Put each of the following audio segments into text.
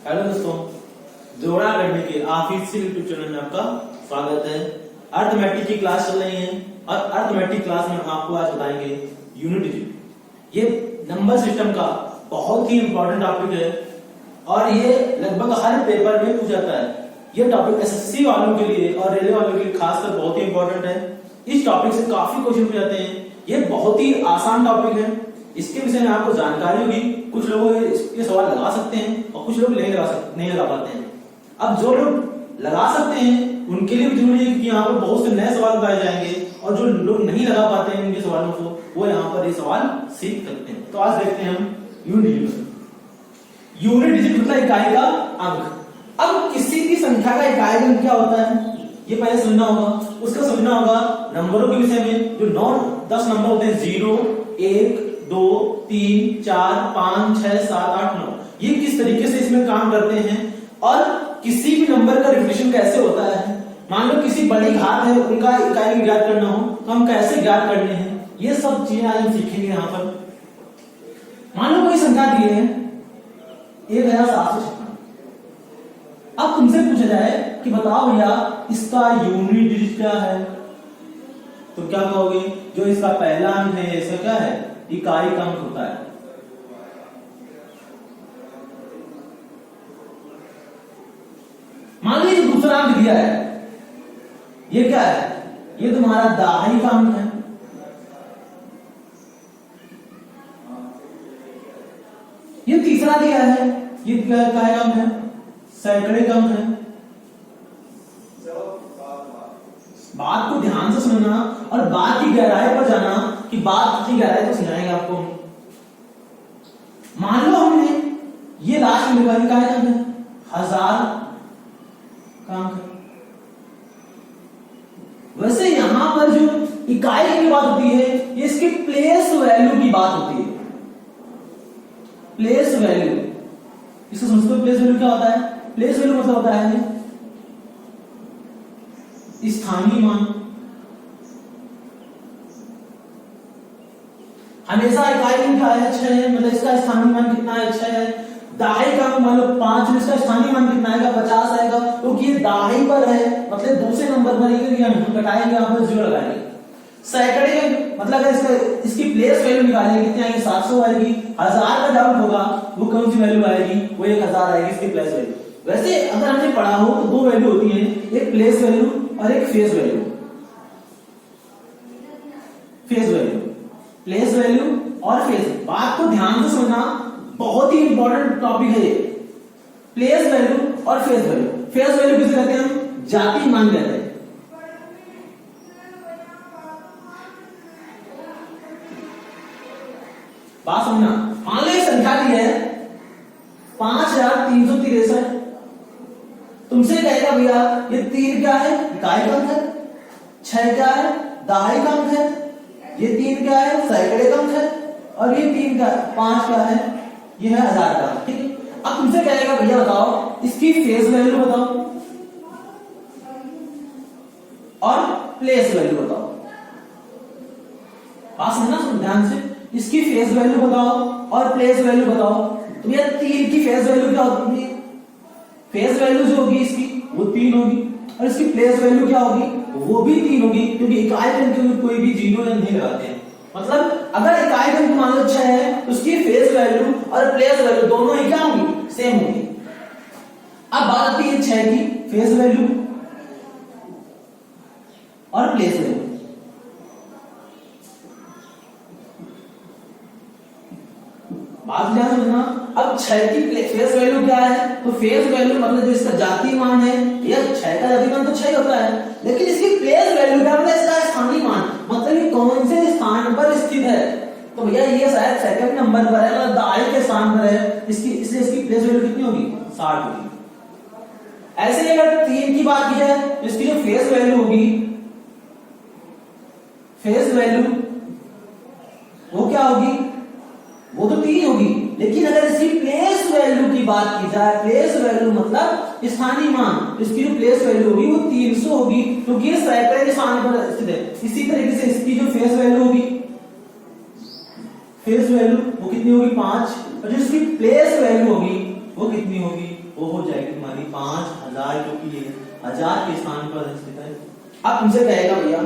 Hello दोस्तों, जोड़ा करने के ऑफिशियल यूट्यूब चैनल में आपका स्वागत है। अर्थमेटिक की क्लास चल रही है और अर्थमेटिक क्लास में आपको आज बताएंगे यूनिट डिजिट। ये नंबर सिस्टम का बहुत ही इंपॉर्टेंट टॉपिक है और ये लगभग हर पेपर में पूछा जाता है। ये टॉपिक एसएससी वालों के लिए और रेलवे वालों के लिए खासकर बहुत ही इंपॉर्टेंट है। इस टॉपिक से काफी क्वेश्चन पूछे जाते हैं। ये बहुत ही आसान टॉपिक है, इसके विषय में आपको जानकारी होगी। कुछ लोग इसके सवाल लगा सकते हैं और कुछ लोग नहीं लगा पाते हैं। अब जो लोग लगा सकते हैं उनके लिए भी जरूरी है कि यहाँ पर बहुत से नए सवाल बताए जाएंगे और जो लोग नहीं लगा पाते हैं उनके सवालों को, वो यहाँ पर ये सवाल सीख सकते हैं। तो आज देखते हैं हम यूनिट डिजिट। यूनिट डिजिट मतलब इकाई का अंक। अब किसी भी संख्या का इकाई का अंक क्या होता है ये पहले समझना होगा। उसका समझना होगा नंबरों के विषय में। जो 10 नंबर होते हैं 0, 1, 2, 3, 4, 5, 6, 7, 8, 9, ये किस तरीके से इसमें काम करते हैं और किसी भी नंबर का रिप्रेजेंटेशन कैसे होता है। मान लो किसी बड़ी घात है, उनका इकाई ज्ञात करना हो तो हम कैसे ज्ञात करने हैं, ये सब चीजें आज हम सीखेंगे यहाँ पर। मान लो कोई संख्या दी है 1756। अब तुमसे पूछा जाए कि बताओ भैया इसका यूनिट डिजिट क्या है, तो क्या कहोगे? जो इसका पहला अंक है इसका क्या है? इकाई का अंक होता है। मान लीजिए दूसरा अंक दिया है, ये क्या है? ये तुम्हारा दहाई का अंक है। ये तीसरा दिया है, ये क्या का अंक है? सैकड़े का अंक है। बात को ध्यान से सुनना और बात की गहराई पर जाना कि बात की गहराई को समझाएंगे आपको। मान लो हमने ये लास्ट में निकाल है 1000 का अंक है। वैसे यहां पर जो इकाई की बात होती है ये इसकी प्लेस वैल्यू की बात होती है। प्लेस वैल्यू, इसको समझते हो? प्लेस वैल्यू क्या होता है? प्लेस वैल्यू मतलब होता है स्थानीय मान। हमेशा इकाई में क्या है? 6 है, मतलब इसका स्थानीय मान कितना है? 6 है। दहाई का मान लो 5 है, इसका स्थानीय मान कितना आएगा? 50 आएगा, क्योंकि ये दहाई पर है, मतलब दूसरे नंबर पर हम घटाएंगे, यहाँ पर 0 लगाएंगे। सैकड़े मतलब अगर इसकी प्लेस वैल्यू निकालेंगे कितनी आएगी? 700 आएगी। 1000 का डाउट होगा वो कौन सी वैल्यू आएगी? वो 1000 आएगी इसकी प्लेस वैल्यू। वैसे अगर हमने पढ़ा हो तो 2 वैल्यू होती है, एक प्लेस वैल्यू और एक face value. Face value, place value और फेस। बात को ध्यान से सुनना, बहुत ही इंपॉर्टेंट टॉपिक है ये। प्लेस वैल्यू और फेस वैल्यू। फेस वैल्यू किसे कहते हैं? हम जाति मान कहते हैं। बात समझना, मान लो एक संख्या दी है 5363। तुमसे कहेगा भैया ये 3 क्या है? इकाई का अंक है। 6 क्या है? दहाई का अंक है। ये 3 क्या है? सैकड़े का अंक है। और ये 3 का 5 क्या है? ये है 1000 का। ठीक है, अब तुमसे कहेगा भैया बताओ इसकी फेस वैल्यू बताओ और प्लेस वैल्यू बताओ। बात समझना, सुन ध्यान से। इसकी फेस वैल्यू बताओ और प्लेस वैल्यू बताओ। तो भैया 3 की फेस वैल्यू क्या होगी? फेस वैल्यू जो होगी इसकी वो 3 होगी और इसकी प्लेस वैल्यू क्या होगी? वो भी 3 होगी, क्योंकि इकाई के अंक कोई भी 0 नहीं लगाते हैं। मतलब अगर इकाई का अंक मान लो 6 है तो उसकी फेस वैल्यू और प्लेस वैल्यू दोनों ही क्या होंगी? सेम होंगी। अब बात आती है 6 की फेस वैल्यू और प्लेस वैल्यू। बात ध्यान समझना। अब 6 की फेस वैल्यू क्या है? तो फेस वैल्यू मतलब जो इसका जाति मान है, यह 6 का जाति मान तो 6 होता है, लेकिन इसकी प्लेस वैल्यू क्या मतलब इसका स्थानीय मान, मतलब ये कौन से स्थान पर स्थित है। तो भैया ये शायद सेकंड नंबर पर है, मतलब दहाई के स्थान पर है, इसलिए इसकी प्लेस वैल्यू कितनी होगी? 60 होगी। ऐसे ही अगर 3 की बात की जाए तो इसकी जो फेस वैल्यू होगी, फेस वैल्यू वो क्या होगी? वो तो 3 होगी, लेकिन अगर इसकी प्लेस वैल्यू की बात की जाए, प्लेस वैल्यू मतलब स्थानीय मान, इसकी जो प्लेस वैल्यू होगी वो 300 होगी, क्योंकि ये सैकड़े के स्थान पर स्थित है। इसी तरीके से इसकी जो फेस वैल्यू होगी, फेस वैल्यू वो कितनी होगी? 5, और जो इसकी प्लेस वैल्यू होगी वो कितनी होगी? वो हो जाएगी तुम्हारी 5000, क्योंकि ये 1000 के स्थान पर स्थित है। अब तुमसे कहेगा भैया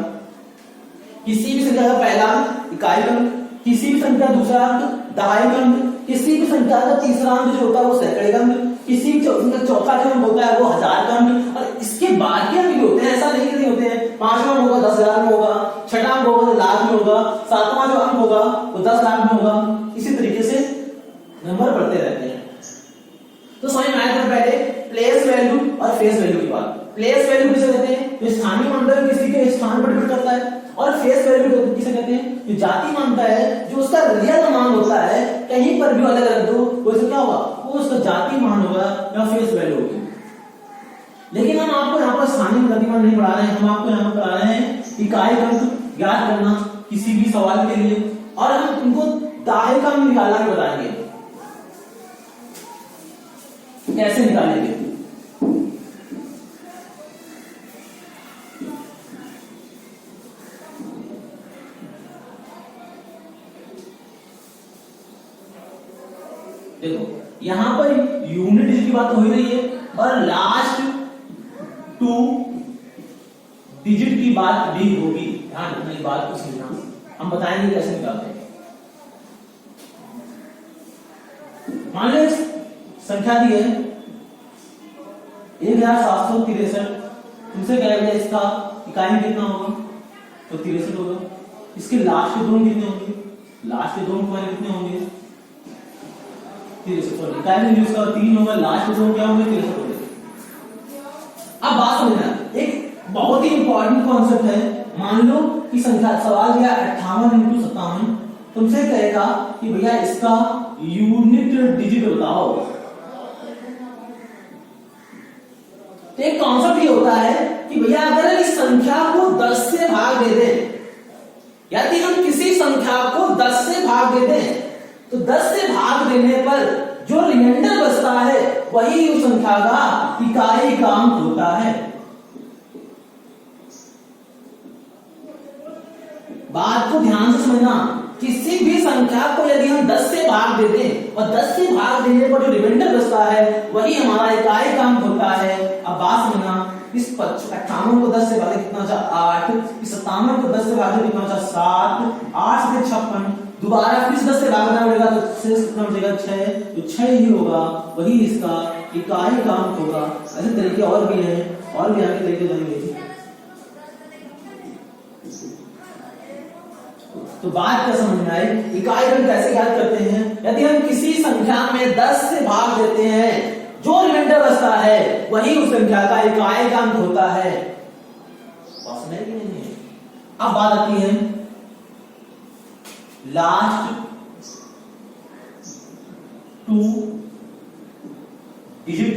किसी भी संख्या का पहला अंक इकाई अंक, किसी भी संख्या का दूसरा अंक दहाई अंक, किसी भी संख्या का तीसरा अंक जो होता है वो सैकड़े अंक, किसी भी चौथा अंक होता है वो 1000 का अंक, और इसके बाद के अंक भी होते हैं, ऐसा नहीं होते हैं। 5वां होगा 10,000 में होगा, 6वां अंक होगा तो लाख में होगा, 7वां जो अंक होगा वो 10 लाख में होगा। इसी तरीके से नंबर बढ़ते रहते हैं। तो समझ में आया था पहले प्लेस वैल्यू और फेस वैल्यू की बात। प्लेस वैल्यू किसे कहते हैं? जो स्थानीय मानता है किसी के स्थान पर डिपेंड करता है, और फेस वैल्यू किसे कहते हैं? जो जाति मानता है, जो उसका रियल मान होता है, कहीं पर भी अलग रख दो वो इसका क्या होगा? वो उसका जाति मान होगा या फेस वैल्यू होगी। लेकिन हम आपको यहाँ पर स्थानीय गतिमान नहीं पढ़ा रहे हैं, हम आपको यहाँ पर पढ़ा रहे हैं इकाई अंक ज्ञात करना किसी भी सवाल के लिए, और हम तुमको दाहे का अंक निकालना भी बताएंगे कैसे निकालेंगे। देखो यहां पर यूनिट की बात हो ही रही है, और लास्ट 2 डिजिट की बात भी होगी। ध्यान रखना इस बात को समझना, हम बताएंगे कैसे निकालते हैं। मान लो संख्या दी है 1763, तुमसे कहा गया इसका इकाई में कितना होगा? तो 63 होगा। इसके लास्ट के दोनों कितने होंगे? लास्ट के दोनों तुम्हारे कितने होंगे? 63। इकाई में यूज का 3 होगा, लास्ट के दोनों क्या होंगे? 63 होंगे। अब बात समझना, एक बहुत ही इंपॉर्टेंट कॉन्सेप्ट है। मान लो कि संख्या सवाल दिया 58 × 57, तुमसे कहेगा कि भैया इसका यूनिट डिजिट बताओ। तो एक कॉन्सेप्ट ये होता है कि भैया अगर इस संख्या को 10 से भाग दे दें, यदि हम किसी संख्या को 10 से भाग दे दें, तो 10 से भाग देने पर जो रिमाइंडर बचता है वही उस संख्या का इकाई का अंक होता है। बात को ध्यान से समझना, किसी भी संख्या को यदि हम 10 से भाग दे दें और 10 से भाग देने पर जो रिमाइंडर बचता है वही हमारा इकाई का अंक होता है। अब बात समझना, इस 58 को 10 से भागे कितना बचा? 8। इस 57 को 10 से भागे कितना बचा? 7। 8 से 56, दोबारा फिर 10 से भागना पड़ेगा तो शेष कितना बचेगा? 6। तो 6 ही होगा, वही इसका इकाई का अंक होगा। ऐसे तरीके और भी हैं, और भी आगे तरीके जानेंगे। तो बात क्या समझ में आई? इकाई अंक कैसे ज्ञात करते हैं? यदि हम किसी संख्या में 10 से भाग देते हैं, जो रिमाइंडर बचता है वही उस संख्या का इकाई का अंक होता है। नहीं। अब बात आती है लास्ट 2 डिजिट,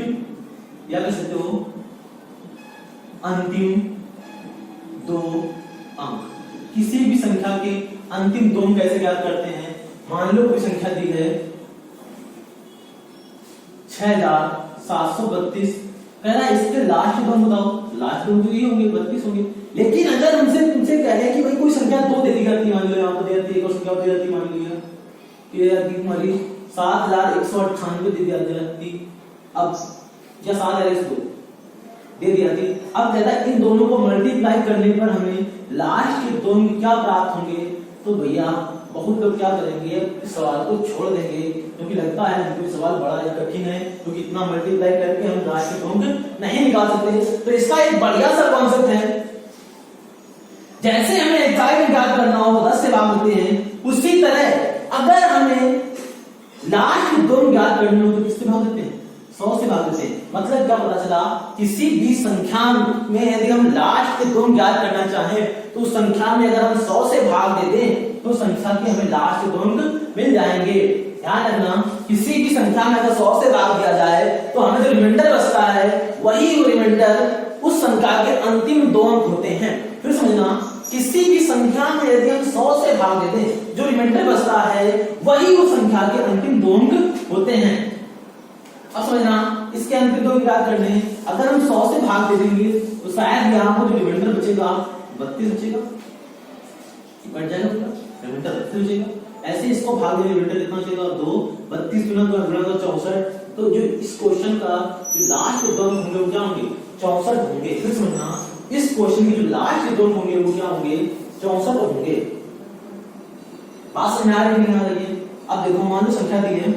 या कह सकते हो अंतिम 2 अंक। किसी भी संख्या के अंतिम 2 अंक कैसे ज्ञात करते हैं? मान लो कोई संख्या दी है 6732, कह रहा है इसके लास्ट 2 बताओ। लास्ट 2 तो ये होंगे 32 होंगे। लेकिन अगर हमसे तुमसे कहे कि भाई कोई संख्या 2 दे दी जाती, मान लो यहाँ पर दे जाती है, एक और संख्या दे जाती, मान लिया कि तुम्हारी 7198 दे दी जाती, अब या 7102 दे दी जाती। अब कहता है इन दोनों को मल्टीप्लाई करने पर हमें लास्ट के 2 अंक क्या प्राप्त होंगे? तो भैया बहुत लोग क्या करेंगे, इस सवाल को छोड़ देंगे, क्योंकि लगता है हमको सवाल बड़ा कठिन है, क्योंकि इतना मल्टीप्लाई करके हम लास्ट के 2 अंक नहीं निकाल सकते। तो इसका एक बढ़िया सा कॉन्सेप्ट है, जैसे हमें इकाई में ज्ञात करना हो 10 से भाग देते हैं, उसी तरह अगर हमें लास्ट के 2 अंक ज्ञात करने हो तो किससे भाग देते हैं? 100 से भाग देते हैं। मतलब क्या पता चला, किसी भी संख्या में यदि हम लास्ट के 2 अंक ज्ञात करना चाहें तो उस संख्या में अगर हम 100 से भाग दे दें तो संख्या के हमें लास्ट के 2 अंक मिल जाएंगे। ध्यान रखना, किसी भी संख्या में अगर 100 से भाग दिया जाए तो हमें जो रिमाइंडर बचता है वही वो रिमाइंडर उस संख्या के अंतिम 2 अंक होते हैं। फिर समझना, किसी भी संख्या में यदि हम 100 से भाग दे दें, जो रिमाइंडर बचता है वही उस संख्या के अंतिम 2 अंक होते हैं। अब समझना, इसके अंतिम 2 अंक ज्ञात करने, अगर हम 100 से भाग दे देंगे तो शायद यहाँ पर जो रिमाइंडर बचेगा 32 बचेगा, बढ़ जाएगा पूरा रिमाइंडर 32 बचेगा। ऐसे इसको भाग देने रिमाइंडर कितना बचेगा? 2। 32 गुना 2 64, तो जो इस क्वेश्चन का जो लास्ट के 2 अंक होंगे वो क्या होंगे? 64 होंगे। फिर समझना, इस क्वेश्चन के जो लास्ट के 2 अंक होंगे वो क्या होंगे? 64 होंगे। बात समझ आ रही है नहीं आ रही है? अब देखो, मान लो संख्या दी है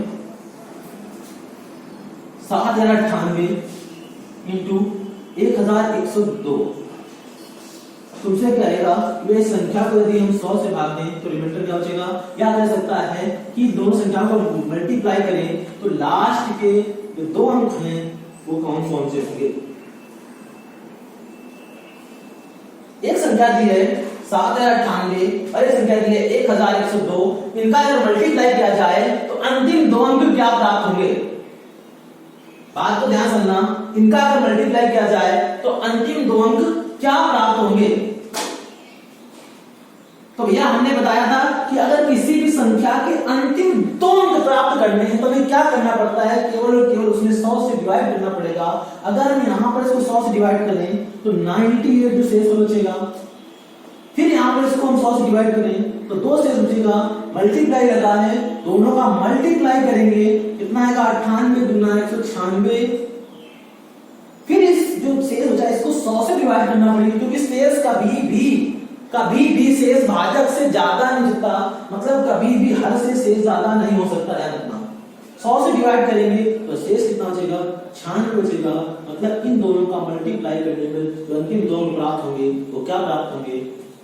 7098 इंटू 1102। तुमसे कहेगा ये संख्या को यदि हम 100 से भाग दें तो रिमाइंडर क्या बचेगा? क्या कर सकता है कि दोनों संख्याओं को मल्टीप्लाई करें तो लास्ट के जो 2 अंक हैं वो कौन से होंगे? एक संख्या दी है 7098 और एक संख्या दी है 1102। इनका अगर मल्टीप्लाई किया जाए तो अंतिम 2 अंक क्या प्राप्त होंगे? बात को ध्यान सुनना, इनका अगर मल्टीप्लाई किया जाए तो अंतिम 2 अंक क्या प्राप्त होंगे? तो भैया हमने बताया था कि अगर किसी भी संख्या के अंतिम 2 अंक प्राप्त करने हैं तो हमें क्या करना पड़ता है? केवल और केवल उसमें 100 से डिवाइड करना पड़ेगा। अगर हम यहां पर इसको 100 से डिवाइड करें तो 98 जो शेष बचेगा। फिर यहां पर इसको हम 100 से डिवाइड करें तो 2 शेष बचेगा। मल्टीप्लाई लगा है, दोनों का मल्टीप्लाई करेंगे, कितना आएगा? 98 दूना 196। फिर इस जो शेष बचा इसको 100 से डिवाइड करना पड़ेगा, क्योंकि शेष कभी भी शेष भाजक से ज्यादा नहीं होता, मतलब कभी भी हर से शेष ज्यादा नहीं हो सकता है। इतना 100 से डिवाइड करेंगे तो शेष कितना बचेगा? 96 बचेगा। मतलब इन दोनों का मल्टीप्लाई करने में जो अंतिम 2 अंक प्राप्त होंगे वो क्या प्राप्त होंगे?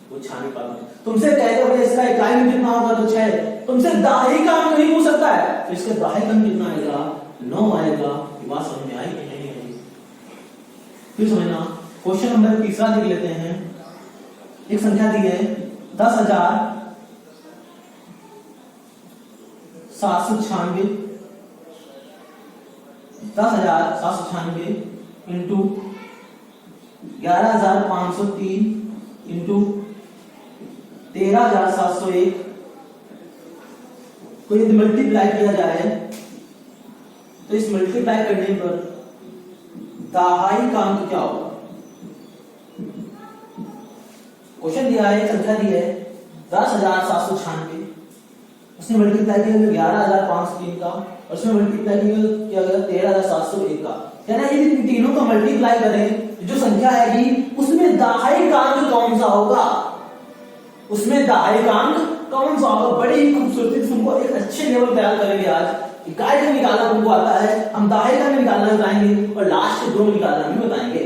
वो 96 प्राप्त होंगे। तुमसे कहते हो इसका इकाई में कितना होगा? तो 6। तुमसे दाहिने का अंक नहीं पूछ सकता है, तो इसका दाहिने अंक कितना आएगा? 9 आएगा। ये बात समझ में आई कि नहीं आई? फिर समझना, क्वेश्चन नंबर तीसरा देख लेते हैं। एक संख्या दी है 10,796 इंटू 11,503 इंटू 13,701 को यदि मल्टीप्लाई किया जाए तो इस मल्टीप्लाई करने पर दहाई का अंक क्या होगा? क्वेश्चन दिया है, संख्या दी है 10,796, उसने मल्टीप्लाई किया 11,503 का और उसमें मल्टीप्लाई किया गया 13,701 का। यानी यदि तीनों का मल्टीप्लाई करें जो संख्या आएगी उसमें दहाई का अंक कौन सा होगा? उसमें दहाई का अंक कौन सा होगा? बड़ी ही खूबसूरती से तुमको एक अच्छे लेवल तैयार करेंगे आज। इकाई का निकालना तुमको आता है, हम दहाई का निकालना बताएंगे और लास्ट के 2 निकालना भी बताएंगे।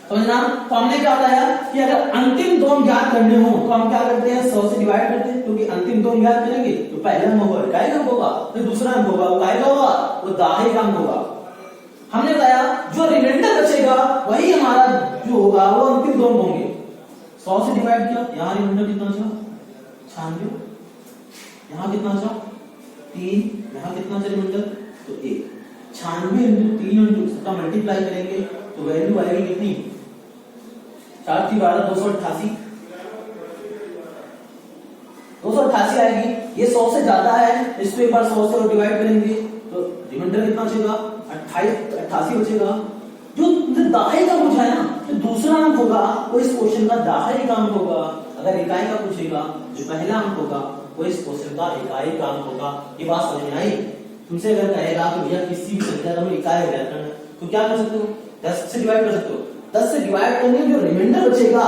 समझना? तो हमने क्या बताया कि अगर अंतिम 2 ज्ञात करने हो तो हम क्या करते हैं? 100 से डिवाइड करते हैं, क्योंकि अंतिम 2 ज्ञात करेंगे तो पहला अंक होगा इकाई का होगा, फिर दूसरा अंक होगा वो काय का होगा? वो दहाई का अंक होगा। हमने बताया जो रिमाइंडर बचेगा वही हमारा जो होगा वो अंतिम 2 होंगे। 100 से डिवाइड किया, यहाँ रिमाइंडर कितना बचा? 96। यहाँ कितना बचा? 3। यहाँ कितना बचा रिमाइंडर? तो 1। 96 इंटू 3 इंटू इसका मल्टीप्लाई करेंगे तो वैल्यू आएगी कितनी? 4 3 12 288। 288 आएगी। ये 100 से ज्यादा है, इसको एक बार 100 से और डिवाइड करेंगे तो रिमाइंडर कितना बचेगा? 88 बचेगा। जो दाहिने का पूछा है ना, जो दूसरा अंक होगा वो इस क्वेश्चन का दाहिने का अंक होगा। अगर इकाई का पूछेगा जो पहला अंक होगा वो इस क्वेश्चन का इकाई का अंक होगा। ये बात समझ में आई? तुमसे अगर कहेगा कि भैया किसी भी संख्या का इकाई ज्ञात करना है तो क्या कर सकते हो? 10 से डिवाइड कर सकते हो। 10 से डिवाइड करने जो रिमाइंडर बचेगा,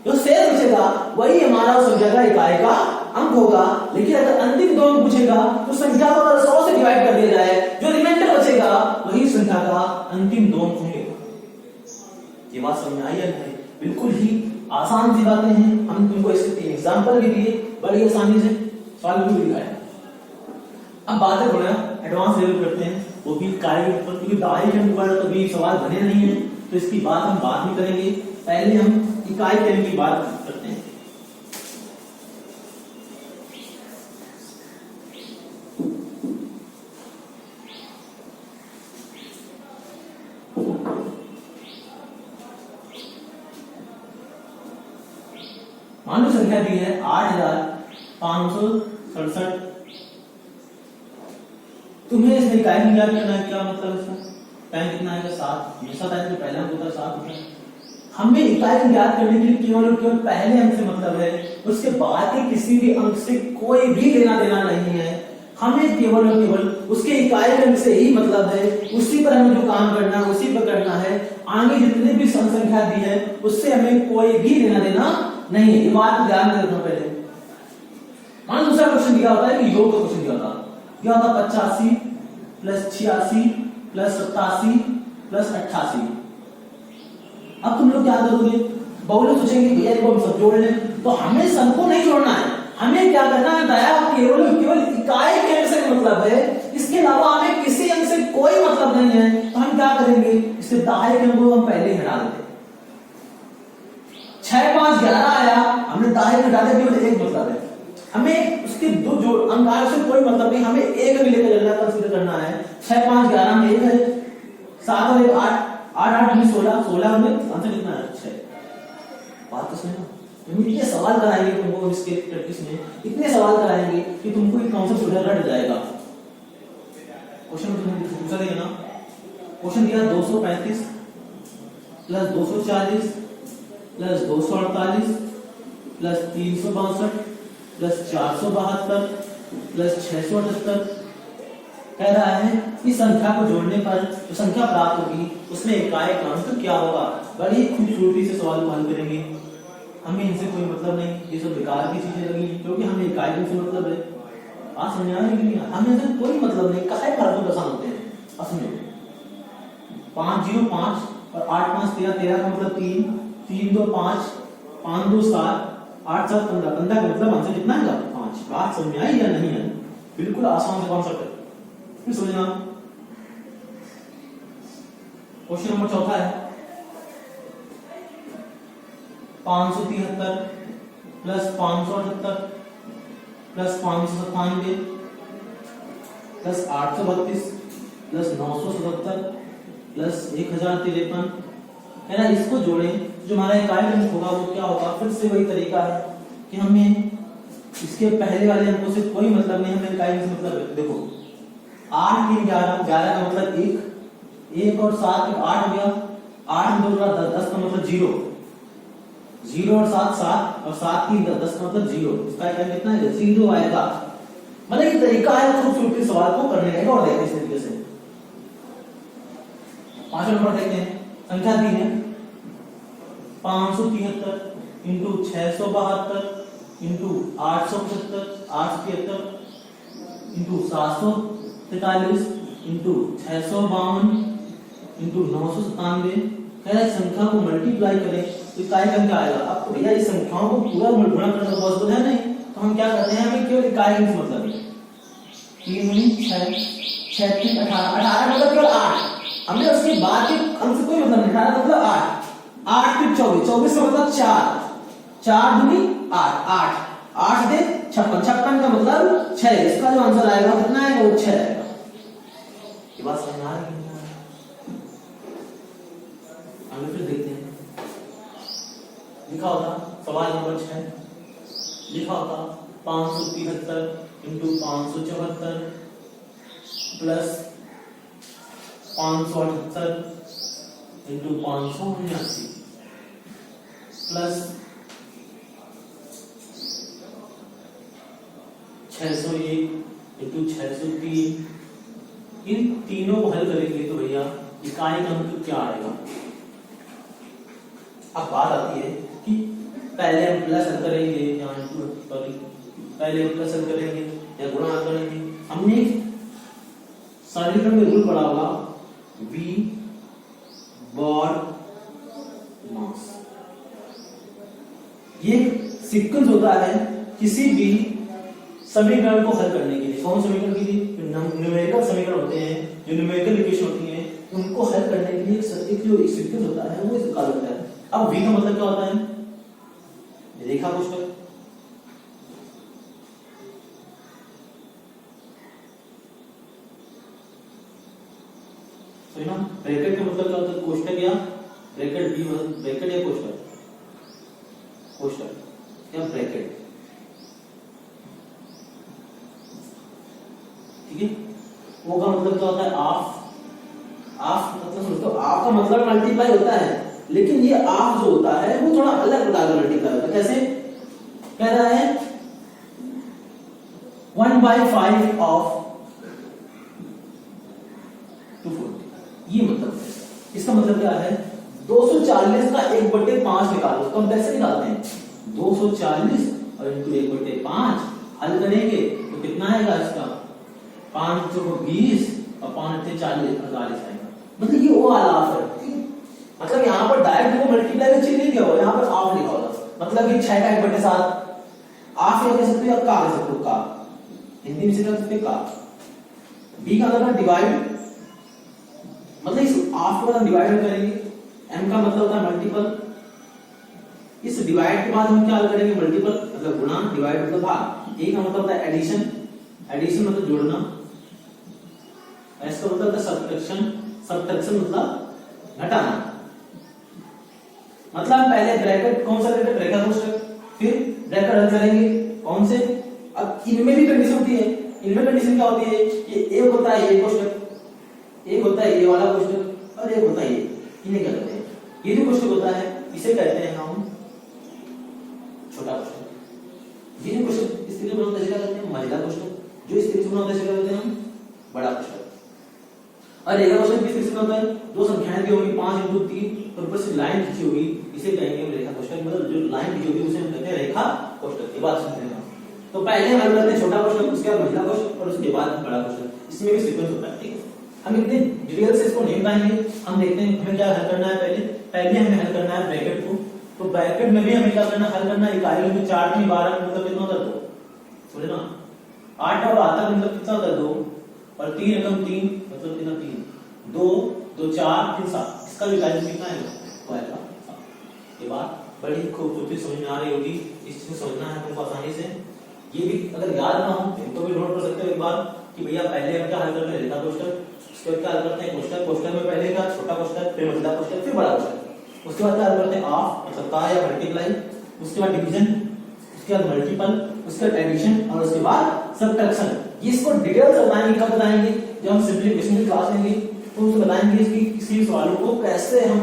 जो शेष बचेगा वही हमारा उस संख्या का इकाई का अंक होगा। लेकिन अगर अंतिम 2 अंक पूछेगा तो संख्या को अगर 100 से डिवाइड कर दिया जाए जो रिमाइंडर बचेगा वही संख्या का अंतिम 2 अंक होंगे। ये बात समझ में आई है? बिल्कुल ही आसान सी बातें हैं। हम तुमको इसके 3 एग्जांपल भी दिए, बड़ी आसानी से सॉल्व भी दिखाया। अब बातें थोड़ा एडवांस लेवल करते हैं, वो भी इकाई के ऊपर, क्योंकि दाहिने के ऊपर कभी सवाल बने नहीं है तो इसकी बात हम बाद में करेंगे। पहले हम इकाई करने की बात करते हैं। मान लो संख्या दी है 8,567। तुम्हें इसमें इकाई में ज्ञात करना है। क्या मतलब इसका? टाइम कितना आएगा? 7। हमेशा टाइम में पहला अंक होता है 7 होता है। हमें इकाई में ज्ञात करने के लिए केवल और केवल पहले अंक से मतलब है, उसके बाद के किसी भी अंक से कोई भी लेना देना नहीं है। हमें केवल और केवल उसके इकाई क्रम से ही मतलब है, उसी पर हमें जो काम करना है उसी पर करना है। आगे जितने भी संख्या दी है उससे हमें कोई भी लेना देना नहीं है। ये बात ध्यान में रखना पहले। मान दूसरा क्वेश्चन दिया होता है कि योग का क्वेश्चन दिया होता 85 प्लस 86 प्लस 87 प्लस 88। अब तुम लोग क्या करोगे? बहुलक सोचेंगे भैया इसको हम सब जोड़ लें, तो हमें सबको नहीं जोड़ना है, हमें क्या करना है दया केवल केवल इकाई के अंक से मतलब है, इसके अलावा हमें किसी अंक से कोई मतलब नहीं है। तो हम क्या करेंगे? इसके दाहिने अंक को हम पहले हटा देते। 6 5 11 आया, हमने दाहिने हटा दिया, केवल एक मतलब है, हमें उसके दो जो अंक आए उससे कोई मतलब नहीं, हमें एक भी लेकर चलना है, कंसीडर करना है। 6 5 11 में एक है, 7 और 1 8 8 8 में 16 16 में आंसर कितना है? 6। बात तो सुनो, इतने सवाल कराएंगे तुमको इसके प्रैक्टिस में, इतने सवाल कराएंगे कि तुमको ये कॉन्सेप्ट उधर रट जाएगा। क्वेश्चन तुमने पूछा देगा ना, क्वेश्चन दिया 235 plus 240 plus 248 plus 362 plus 472 plus 678। कह रहा है इस संख्या को जोड़ने पर जो संख्या प्राप्त होगी उसमें इकाई क्रमांक क्या होगा। बड़ी खूबसूरती से सवाल को हल करेंगे, हमें इनसे कोई मतलब नहीं, ये सब बेकार की चीजें लगी क्योंकि हमें इकाई से मतलब है। आज समझ आ रही है, हमें इनसे कोई मतलब नहीं, काहे फर्क परेशान होते हैं। असमझो 5 0 5 और 8 5 13 13 का मतलब 3 3 2 5 5 2 7 8 7 15 15 का मतलब आंसर कितना है? 5। बात समझ में आई या नहीं है? बिल्कुल आसान से कॉन्सेप्ट है, फिर समझना। क्वेश्चन नंबर चौथा है 573 plus 578 plus 597 plus 832 plus 977 plus 1053 है ना। इसको जोड़ें, जो हमारा इकाई अंक होगा वो क्या होगा? फिर से वही तरीका है कि हमें इसके पहले वाले अंकों से कोई मतलब नहीं, हमें इकाई से मतलब है। देखो 8 3 11 11 का मतलब 1 1 और 7 8 हो गया, 8 2 10 का मतलब 0 0 और 7 7 और 7 3 10 का मतलब 0। इसका इकाई कितना है? 0 आएगा। मतलब ये तरीका है खूबसूरती सवाल को करने का। और देखते हैं इस तरीके से 5 नंबर देखते हैं। संख्या दी है 573 into 672 into 875 873 into 743 into 652 into 997। कह रहा है संख्या को मल्टीप्लाई करें तो इकाई का क्या आएगा? अब भैया इस संख्याओं को पूरा गुणा करना पॉसिबल है नहीं, तो हम क्या करते हैं? हमें केवल इकाई से मतलब है। 3 6 6 3 18 18 मतलब केवल 8, हमने उसके बाद के अंक से कोई मतलब नहीं। 18 मतलब 8 8 फिर 24 24 का मतलब 4 4 दूनी 8 8 8 दे 56 56 का मतलब 6। इसका जो आंसर आएगा कितना है? वो 6 आएगा। ये बात समझ आ रही है? आगे फिर देखते हैं। लिखा होता सवाल नंबर 6 लिखा होता 573 into 574 plus 578 into 579 plus 601 into 603। इन तीनों को हल करेंगे तो भैया इकाई का अंक क्या आएगा? अब बात आती है कि पहले हम प्लस हल करेंगे या पहले हम प्लस हल करेंगे या गुणा हल करेंगे। हमने सरलीकरण में रूल पढ़ा होगा V बार मास। ये सीक्वेंस होता है किसी भी समीकरण को हल करने के लिए। कौन समीकरण के लिए? न्यूमेरिकल समीकरण होते हैं, जो न्यूमेरिकल इक्वेशन होती है, उनको हल करने के लिए एक जो सीक्वेंस होता है वो इसका होता है। अब V का मतलब क्या होता है? रेखा कोष्ठक। तो ना ब्रैकेट का मतलब क्या होता है? कोष्ठक या ब्रैकेट। B मतलब ब्रैकेट या कोष्ठक? कोष्ठक या ब्रैकेट, ठीक है। वो का मतलब क्या होता है? ऑफ। ऑफ मतलब दोस्तों ऑफ का मतलब मल्टीप्लाई होता है, लेकिन ये ऑफ जो होता है वो थोड़ा अलग प्रकार का मल्टीप्लाई होता है। कैसे? कह रहा है 1/5 ऑफ 240। ये मतलब है, इसका मतलब क्या है, 240 का 1/5 निकालो, तो हम कैसे निकालते हैं, 240 और इंटू 1/5 हल करेंगे तो कितना आएगा इसका, 5 को 20 और 5 × 40 48 आएगा। मतलब ये वो वाला ऑफ है, मतलब यहाँ पर डायरेक्ट वो मल्टीप्लाई का चिन्ह नहीं दिया हुआ, यहाँ पर ऑफ लिखा होगा, मतलब कि 6 का 1/7 ऑफ या कह सकते हो या का कह सकते हो, का हिंदी में से कह सकते का। बी का मतलब डिवाइड, मतलब इस ऑफ को हम डिवाइड करेंगे, एम का मतलब होता है मल्टीपल, इस डिवाइड के बाद हम क्या करेंगे, मल्टीपल मतलब गुणा, डिवाइड मतलब भाग। ए का मतलब होता है एडिशन, एडिशन मतलब जोड़ना, एस का मतलब होता है सब्ट्रैक्शन, सब्ट्रैक्शन मतलब घटाना। मतलब पहले ब्रैकेट, कौन सा ब्रैकेट, रेखा कोष्ठक, फिर ब्रैकेट हल करेंगे कौन से, अब इनमें भी कंडीशन होती है, इनमें कंडीशन क्या होती है, ये एक होता है ये कोष्ठक, एक होता है ये वाला कोष्ठक और एक होता है ये, इन्हें क्या कहते हैं, ये जो कोष्ठक होता है इसे कहते हैं हम छोटा कोष्ठक। ये जो कोष्ठक स्थिति में होता है क्या कहते हैं, मझिला कोष्ठक, जो स्थिति में होता है क्या कहते हैं हम बड़ा कोष्ठक। और रेखा कोष्ठक किस स्थिति में होता है, दो संख्याएं दी होंगी 5 × 3 और ऊपर से लाइन खींची होगी, इसे कहेंगे हम रेखा कोष्ठक, मतलब जो लाइन खींची होगी उसे हम कहते हैं रेखा कोष्ठक। ये बात समझ लेना। तो पहले हम करते हैं छोटा कोष्ठक, उसके बाद मझिला कोष्ठक और उसके बाद बड़ा कोष्ठक, इसमें भी सीक्वेंस होता है, ठीक है। हम इतने डिटेल से इसको नहीं बताएंगे, हम देखते हैं हमें क्या हल करना है, पहले हमें हल करना है ब्रैकेट को। तो ब्रैकेट में भी हमें क्या करना, हल करना है इकाइयों में, 4 × 12 मतलब कितना होता है 2, बोले ना 8 और 12 मतलब कितना होता है 2, और 3 एकम 3 मतलब कितना 3, 2 2 4 3 7, इसका भी इकाई कितना है, वो आएगा 7। ये बात बड़ी खूबसूरती समझ में आ रही होगी, इस चीज समझना है हमको आसानी से। ये भी अगर याद ना हो तो भी नोट कर सकते हो एक बार कि भैया पहले हम क्या हल करते हैं, रेखा कोष्ठक, उसके बाद क्या हल करते हैं कोष्ठक, कोष्ठक में पहले का छोटा कोष्ठक, फिर मझिला कोष्ठक, फिर बड़ा कोष्ठक, उसके बाद क्या हल करते हैं ऑफ मतलब का या मल्टीप्लाई, उसके बाद डिवीजन, उसके बाद मल्टीपल, उसके बाद एडिशन और उसके बाद सब्ट्रैक्शन। ये इसको डिटेल से बताएंगे, कब बताएंगे, जब हम सिंपलीफिकेशन की क्लास लेंगे तो उसको बताएंगे कि किसी सवालों को कैसे हम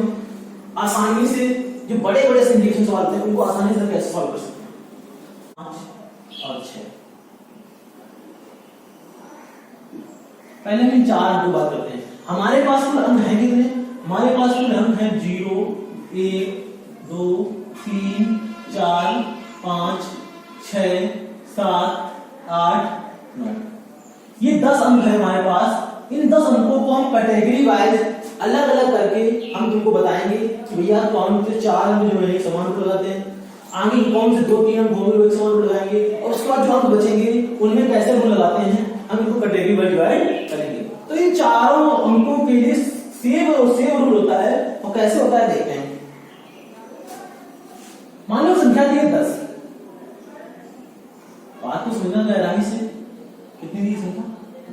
आसानी से, जो बड़े बड़े सिंपलीफिकेशन सवाल थे उनको आसानी से कैसे सॉल्व कर सकते हैं। 5 और 6 पहले हम 4 अंकों बात करते हैं। हमारे पास कुल अंक है कितने, हमारे पास कुल अंक है 0 1 2 3 4 5 6 7 8 9, ये 10 अंक है हमारे पास। इन 10 अंकों को हम कैटेगरी वाइज अलग अलग करके हम तुमको बताएंगे कि भैया कौन से 4 अंक जो है एक समान रूप लगाते हैं, आगे कौन से 2-3 अंक होंगे एक समान रूप लगाएंगे, और उसके बाद जो अंक बचेंगे उनमें कैसे रूप लगाते हैं हम इनको कैटेगरी वाइज डिवाइड करेंगे। तो इन चारों अंकों के लिए सेम रूल होता है, और कैसे होता है देखते हैं। मान लो संख्या दी है 10, बात को समझना गहराई से, कितनी दी संख्या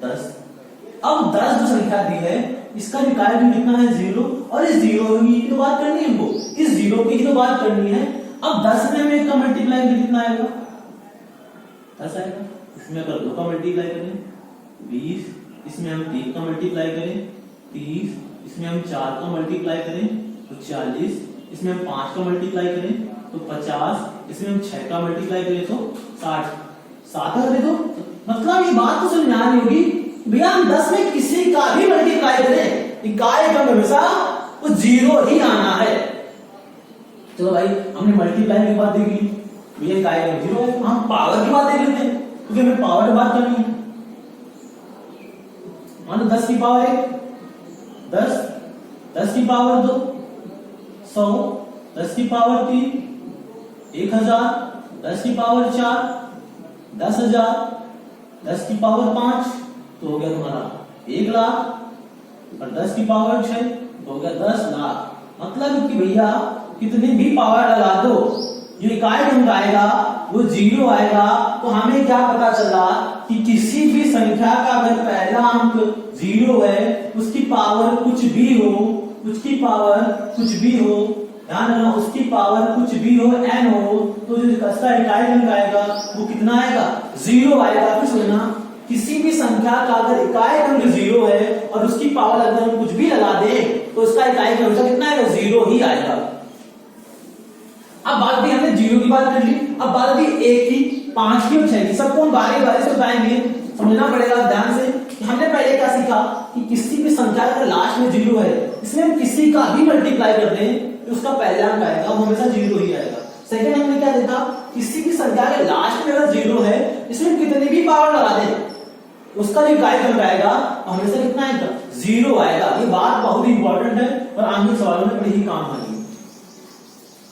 10। अब 10 जो संख्या दी है इसका निकाय भी कितना है 0, और इस 0 की तो बात करनी है हमको, इस 0 की तो बात करनी है। अब 10 में हम 1 का मल्टीप्लाई भी कितना आएगा 10 आएगा, इसमें अगर 2 का मल्टीप्लाई करें 20, इसमें हम 3 का मल्टीप्लाई करें 30, इसमें हम 4 का मल्टीप्लाई करें तो 40, इसमें हम 5 का मल्टीप्लाई करें तो 50, इसमें हम 6 का मल्टीप्लाई करें तो 60, 7 का करें तो मतलब ये बात तो समझ में आ रही होगी भैया, हम 10 में किसी का भी मल्टीप्लाई करें इकाई का हमेशा वो 0 ही आना है। चलो भाई हमने मल्टीप्लाई की बात देखी, भैया इकाई का 0 है, हम पावर की बात देख लेते हैं क्योंकि हमें पावर की बात करनी है। मान लो 10 की पावर 1 10, 10 की पावर 2 100, 10 की पावर 3 1000, 10 की पावर 4 10,000, 10 की पावर 5 तो हो गया तुम्हारा 1 लाख, और 10 की पावर 6 तो हो गया 10 लाख। मतलब कि भैया कितनी भी पावर लगा दो जो इकाई अंक आएगा वो 0 आएगा। तो हमें क्या पता चला कि किसी भी संख्या का अगर पहला अंक 0 है, उसकी पावर कुछ भी हो, उसकी पावर कुछ भी हो, ध्यान रखना उसकी पावर कुछ भी हो n हो, तो जो इसका इकाई अंक आएगा वो कितना आएगा 0 आएगा। फिर समझना किसी भी संख्या का अगर इकाई अंक 0 है और उसकी पावर अगर हम कुछ भी लगा दें तो उसका इकाई अंक कितना आएगा 0 ही आएगा। अब बात भी हमने 0 की बात कर ली, अब बात भी 1 की 5 की और 6 की, सबको हम बारी बारी से बताएंगे, समझना पड़ेगा ध्यान से कि हमने पहले क्या सीखा कि किसी भी संख्या का लास्ट में जीरो है, इसमें हम किसी का भी मल्टीप्लाई कर दें तो उसका पहला अंक आएगा वो हमेशा जीरो ही आएगा। सेकंड हमने क्या देखा, किसी भी संख्या के लास्ट में अगर जीरो है इसमें कितनी भी पावर लगा दें उसका जो इकाई अंक आएगा हमेशा कितना आएगा, जीरो आएगा। ये बात बहुत ही इंपॉर्टेंट है और आगे सवालों में बड़ी ही काम आएगी।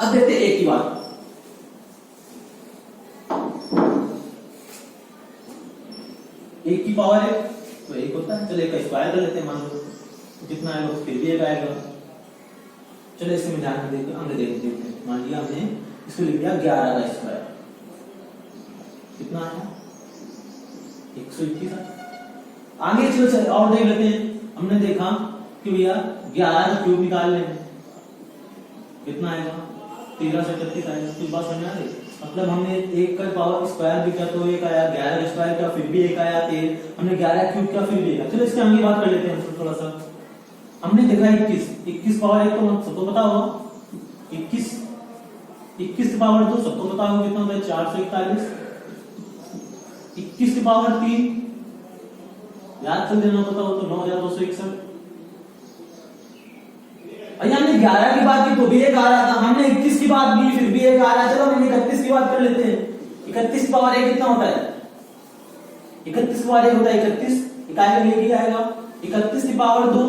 अब देखते हैं एक की बात, एक की पावर है तो एक होता है, चलो एक का स्क्वायर कर लेते हैं, मान लो कितना आएगा फिर भी एक आएगा। चलो इसमें ध्यान में देखते हमने देखते हैं, मान लिया हमने इसको लिख दिया 11 का स्क्वायर, कितना आया 121। आगे चलो और देख लेते हैं, हमने देखा कि भैया 11 का क्यूब निकाल लें कितना आएगा 13 से 31 आएगा। कुछ बात समझ आ रही, मतलब हमने एक का पावर स्क्वायर भी किया तो एक आया, 11 का स्क्वायर किया फिर भी एक आया, हमने 11 क्यूब किया फिर भी एक। चलो इसके आगे बात कर लेते हैं थोड़ा सा। हमने देखा 21 पावर एक तो सबको पता होगा, 21 की पावर 2 सबको पता होगा कितना होता है 441। 21 की पावर 3 याद कर देना पता हो तो 9261। भैया हमने 11 की बात की तो भी एक आ रहा था, हमने 21 की बात की फिर भी एक आ रहा है। चलो हम 31 की बात कर लेते हैं। 31 की पावर 1 कितना होता है, 31 की पावर 1 होता है 31, इकाई का लिए आएगा। 31 की पावर 2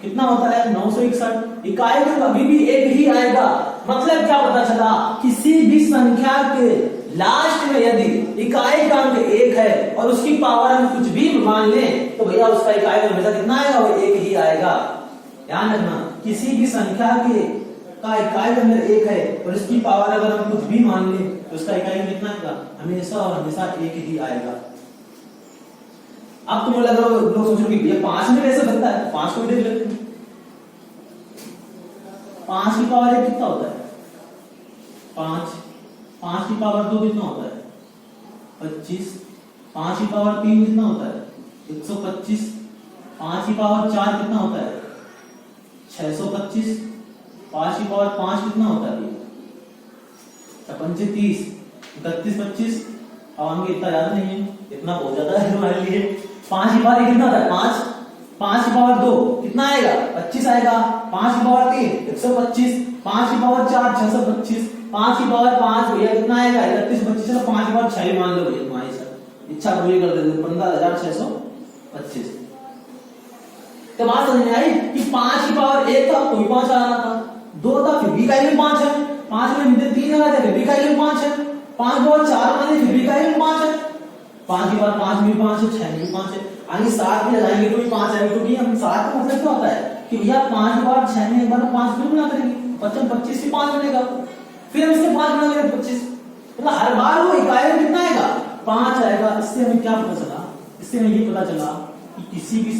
कितना होता है 961, इकाई का अभी भी एक ही आएगा। मतलब क्या पता चला, किसी भी संख्या के लास्ट में यदि इकाई का अंक 1 है और उसकी पावर हम कुछ भी मान लें तो भैया उसका इकाई का हमेशा कितना आएगा, वो 1 ही आएगा। ध्यान रखना, किसी भी संख्या के का इकाई अंदर 1 है और इसकी पावर अगर हम कुछ भी मान लें तो उसका इकाई कितना आएगा, हमेशा और हमेशा 1 ही आएगा। अब तुम्हें लग रहा है लोग सोच रहे हैं 5 में कैसे बनता है, 5 को भी देख लेते हैं। 5 की पावर 1 कितना होता है 5, 5 की पावर 2 कितना होता है 25, 5 की पावर 3 कितना होता है 125, 5 की पावर 4 कितना होता है 625, 5 की पावर 5 कितना होता है 55 30 31 25। अब हमें इतना याद नहीं है, इतना बहुत ज्यादा है हमारे लिए। 5 की पावर कितना होता है 5, 5 की पावर 2 कितना आएगा 25 आएगा, 5 की पावर 3 125, 5 की पावर 4 625, 5 की पावर 5 भैया कितना आएगा 31 25। चलो 5 की पावर 6 मान लो भैया, तुम्हारी सर इच्छा पूरी कर देते 15625। तो बात समझ में आई कि 5 की पावर 1 था तो भी 5 आ रहा था, 2 था फिर भी इकाई में 5 है, 5 में 3 लगा फिर भी इकाई में 5 है, 5 की पावर 4 माने फिर भी इकाई में 5 है, 5 की पावर 5 में 5 है, 6 में 5 है। आगे 7 में लगाएंगे तो भी 5 आएगा, क्योंकि हम 7 का मतलब क्या होता है कि भैया 5 की पावर 6 में एक बार 5 फिर गुना करेंगे 25 से 5 बनेगा, फिर हम इससे 5 गुना करेंगे 25, मतलब हर बार वो इकाई में कितना आएगा 5 आएगा। इससे हमें क्या पता चला, इससे हमें ये पता चला कि किसी भी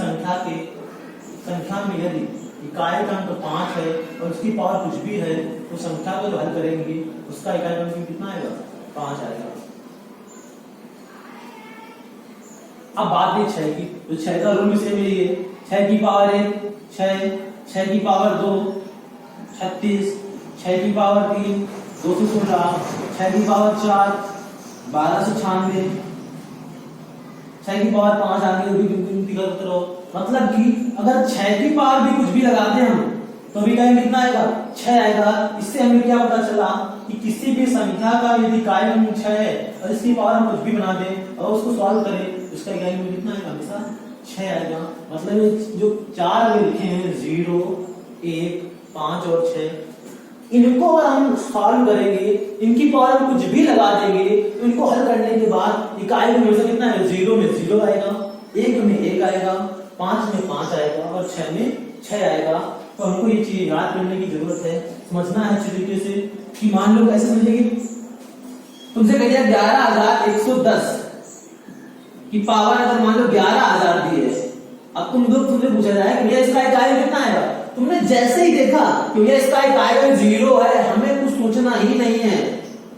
संख्या में यदि इकाई का अंक 5 है और उसकी पावर कुछ भी है तो संख्या को जो हल करेंगे उसका इकाई का अंक कितना आएगा 5 आएगा। अब बात नहीं 6 की, तो 6 का रूल सेम यही है, 6 की पावर 1 6, 6 की पावर 2 36, 6 की पावर 3 216, 6 की पावर 4 1296, 6 की पावर 5 आगे गिनती करते रहो। मतलब कि अगर 6 की पावर भी कुछ भी लगाते हैं हम तो भी कहीं कितना आएगा 6 आएगा। इससे हमें क्या पता चला कि किसी भी संख्या का यदि इकाई अंक 6 है और इसकी पावर हम कुछ भी बना दें और उसको सॉल्व करें उसका इकाई अंक कितना आएगा हमेशा 6 आएगा। मतलब जो 4 अगर लिखे हैं 0 1 5 और 6, इनको अगर हम सॉल्व करेंगे इनकी पावर हम कुछ भी लगा देंगे तो इनको हल करने के बाद इकाई में हमेशा कितना है 0 में 0 आएगा, 1 में 1 आएगा, 5 में 5 आएगा और 6 में 6 आएगा। तो हमको ये चीज याद करने की जरूरत है, समझना है अच्छी तरीके से कि मान लो कैसे समझेंगे। तुमसे कह दिया 11110 की पावर अगर मान लो 11000 दी है, अब तुमसे पूछा जाए कि भैया इसका इकाई कितना आएगा, तुमने जैसे ही देखा कि भैया इसका इकाई 0 है, हमें कुछ सोचना ही नहीं है,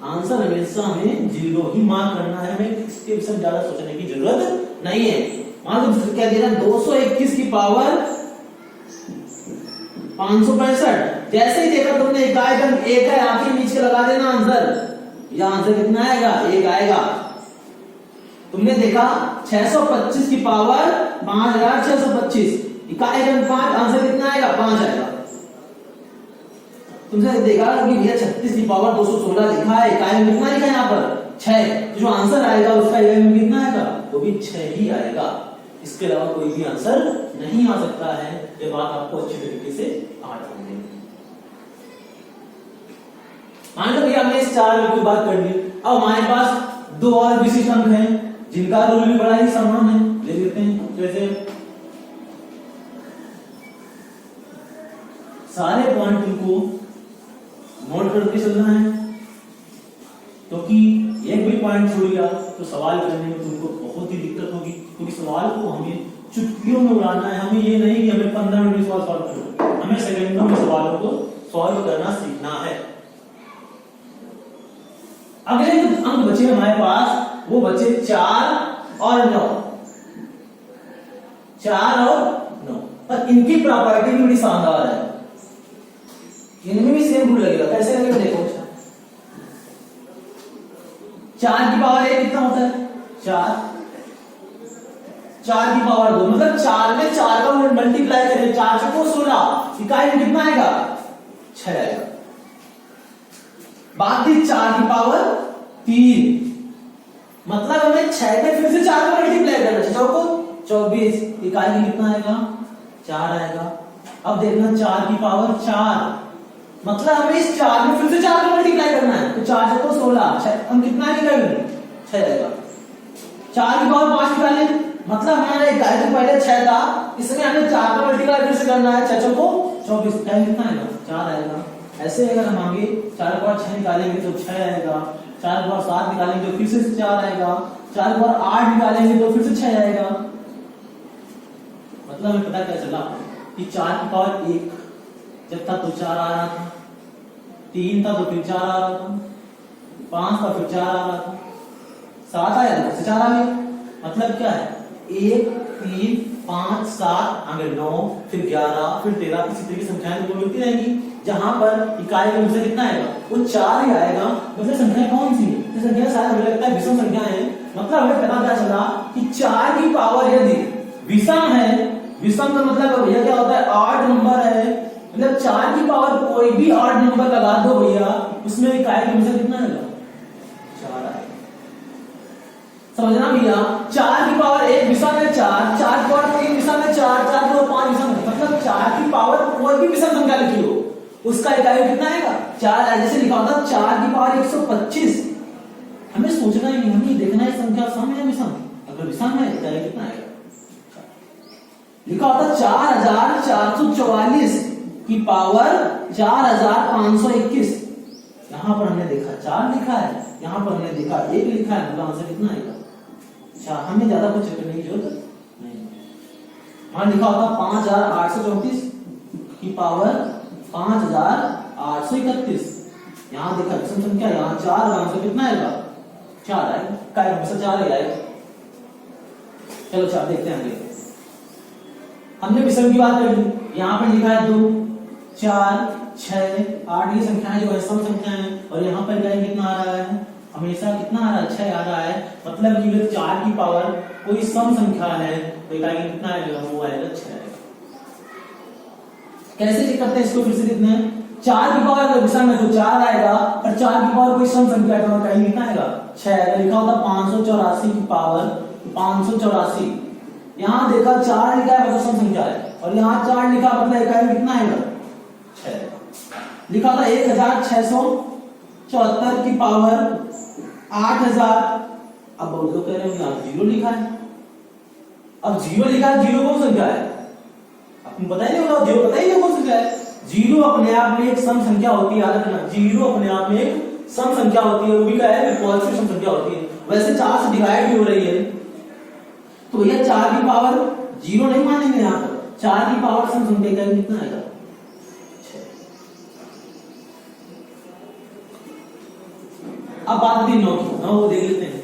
आंसर हमेशा हमें 0 ही मार्क करना है, हमें इसके विषय में ज्यादा सोचने की जरूरत नहीं है। मान लो क्या दे रहा 221 की पावर 565, जैसे ही देखा तुमने इकाई का 1 है, आखिर नीचे लगा देना आंसर, यह आंसर कितना आएगा 1 आएगा। तुमने देखा 625 की पावर 5625, इकाई गुणन 5, आंसर कितना आएगा? 5 आएगा। तुमने देखा कि भैया 36 की पावर 216 लिखा है, इकाई में कितना लिखा है यहाँ पर? 6। तो जो आंसर आएगा उसका इकाई में कितना आएगा? वो भी 6 ही आएगा। इसके अलावा कोई भी आंसर नहीं आ सकता है। ये बात आपको अच्छी तरीके से आ जाएगी। मान लो भैया हमने इस 4 अंक की बात कर ली। अब हमारे पास 2 और विशिष्ट अंक हैं जिनका रूल भी बड़ा ही समान है, ले लेते हैं। जैसे सारे पॉइंट को नोट करके चलना है, क्योंकि एक भी पॉइंट छूट गया तो सवाल करने में तुमको बहुत ही दिक्कत होगी, क्योंकि सवाल को हमें चुटकियों में उड़ाना है। हमें ये नहीं कि हमें 15 मिनट में सवाल सॉल्व करना, हमें सेकंडों में सवालों को सॉल्व करना सीखना है। अगले जो अंक बचे हमारे पास वो बचे 4 और 9। 4 और 9 पर इनकी प्रॉपर्टी भी बड़ी शानदार है। इनमें भी सेम रूल लगेगा। कैसे लगेगा देखो। 4 की पावर 1 कितना होता है? 4। 4 की पावर 2 मतलब 4 में 4 का मल्टीप्लाई करें, 4 से 16, इकाई में कितना आएगा? 6 आएगा। बात थी 4 की पावर 3, मतलब हमें 6 के फिर से 4 का मल्टीप्लाई करना, 6 को 24, इकाई में कितना आएगा? 4 आएगा। अब देखना 4 की पावर 4, मतलब हमें इस 4 में फिर से 4 का मल्टीप्लाई करना है, तो 4 से 16, हम कितना निकालेंगे? 6 आएगा। 4 की पावर 5 निकालें, मतलब हमारा इकाई तो पहले 6 था, इसमें हमें 4 का मल्टीप्लाई फिर से करना है, 6 को 24, इकाई कितना आएगा? 4 आएगा। ऐसे अगर हम आगे 4 की पावर 6 निकालेंगे तो 6 आएगा, 4 की पावर 7 निकालेंगे तो फिर से 4 आएगा, 4 की पावर 8 निकालेंगे तो फिर से 6 आएगा। मतलब हमें पता क्या चला कि 4 की पावर 1 जब था तो 4 आ रहा था, 3 था तो फिर 4 आ रहा था, 5 था फिर 4 आ रहा था, 7 आया तो फिर 4 आ गया। मतलब क्या है? 1 3 5 7 आगे 9 फिर 11 फिर 13, इसी तरीके संख्याएं तो मिलती रहेंगी। जहां पर इकाई में मुझे कितना आएगा? वो 4 ही आएगा। वैसे संख्या कौन सी है? ये संख्या शायद मुझे लगता है विषम संख्या है। मतलब हमें पता क्या चला कि 4 की पावर यदि विषम है, विषम का मतलब भैया क्या होता है? 8 नंबर है, मतलब 4 की पावर कोई भी 8 नंबर लगा दो भैया, उसमें इकाई की मुझे कितना आएगा? 4 आएगा। समझना भैया, 4 की पावर 1 विषम है 4, 4 की पावर 3 विषम है 4, 4 की पावर 5 विषम है, मतलब 4 की पावर कोई भी विषम संख्या लिखी हो उसका इकाई कितना आएगा? 4। जैसे लिखा होता 4 की पावर 125। हमें सोचना ही नहीं, हमें देखना है संख्या सम है विषम। अगर विषम है इकाई कितना आएगा? लिखा होता 4444 की पावर 4521। यहां पर हमने देखा 4 लिखा है, यहां पर हमने देखा 1 लिखा है, मतलब आंसर कितना आएगा? 4। हमें ज्यादा कुछ करने की जरूरत नहीं। वहां लिखा होता 5834 की पावर 5831। यहां देखा विषम संख्या, यहां 4, आंसर कितना आएगा? 4 आएगा। काय हमेशा 4 ही आएगा। चलो 4 देखते हैं आगे। हमने विषम की बात कर ली, यहां पर लिखा है 2 4 6 8, ये संख्याएं जो है सम संख्याएं हैं, और यहाँ पर इकाई कितना आ रहा है? हमेशा कितना आ रहा है? 6 आ रहा है। मतलब कि अगर 4 की पावर कोई सम संख्या है तो इकाई कितना आएगा? वो आएगा 6 आएगा। कैसे चेक करते हैं इसको? फिर से देखते हैं। 4 की पावर अगर विषम है तो 4 आएगा, और 4 की पावर कोई सम संख्या है तो इकाई कितना आएगा? 6 आएगा। लिखा होता 584 की पावर 584। यहां देखा 4 लिखा है मतलब सम संख्या है, और यहां 4 लिखा मतलब इकाई कितना आएगा? 6। लिखा था 1674 की पावर 8000। अब बहुत लोग कह रहे हैं यहां 0 लिखा है। अब 0 लिखा है, 0 कौन संख्या है? आपको पता ही नहीं होगा, 0 पता ही नहीं कौन संख्या है। 0 अपने आप में एक सम संख्या होती है, याद रखना। 0 अपने आप में एक सम संख्या होती है, वो भी क्या है? पॉजिटिव सम संख्या होती है। वैसे 4 से डिवाइड भी हो रही है, तो ये 4 की पावर 0 नहीं मानेंगे यहाँ पर। 4 की पावर सम संख्या का कितना आएगा? 6। अब बात आती है 9 की। 9 वो देख लेते हैं।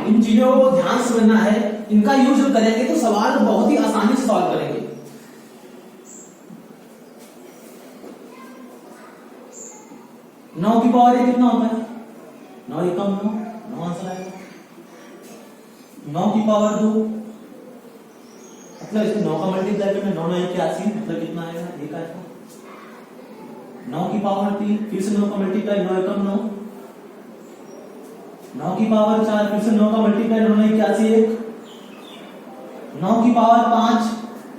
इन चीजों को ध्यान से समझना है, इनका यूज जब करेंगे तो सवाल बहुत ही आसानी से सॉल्व करेंगे। 9 की पावर एक कितना होता है? 9 एकम 9, 9 आंसर आएगा। 9 की पावर 2 मतलब इसमें 9 का मल्टीप्लाई करना, 9 9 81 मतलब कितना आएगा? 1 आएगा। 9 की पावर 3 फिर से 9 का मल्टीप्लाई, 9 एकम 9। 9 की पावर 4 फिर से 9 का मल्टीप्लाई, 9 9 81 1। 9 की पावर 5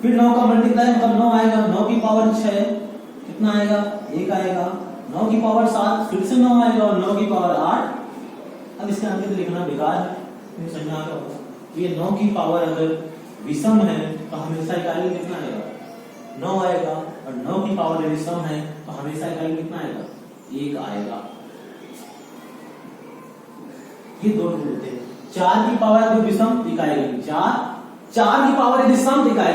फिर 9 का मल्टीप्लाई मतलब 9 आएगा। 9 की पावर 6 कितना आएगा? 1 आएगा। 9 की पावर 7 फिर से 9 आएगा और 9 की पावर 8। अब इसके आगे तो लिखना बेकार है, तुम्हें समझ आ गया होगा। तो ये 9 की पावर अगर विषम है तो हमेशा इकाई कितना आएगा? 9 आएगा। और 9 की पावर यदि सम है तो हमेशा इकाई कितना आएगा? 1 आएगा। ये दो रूल होते हैं। 4 की पावर अगर विषम इकाई 4 की पावर यदि सम तो इकाई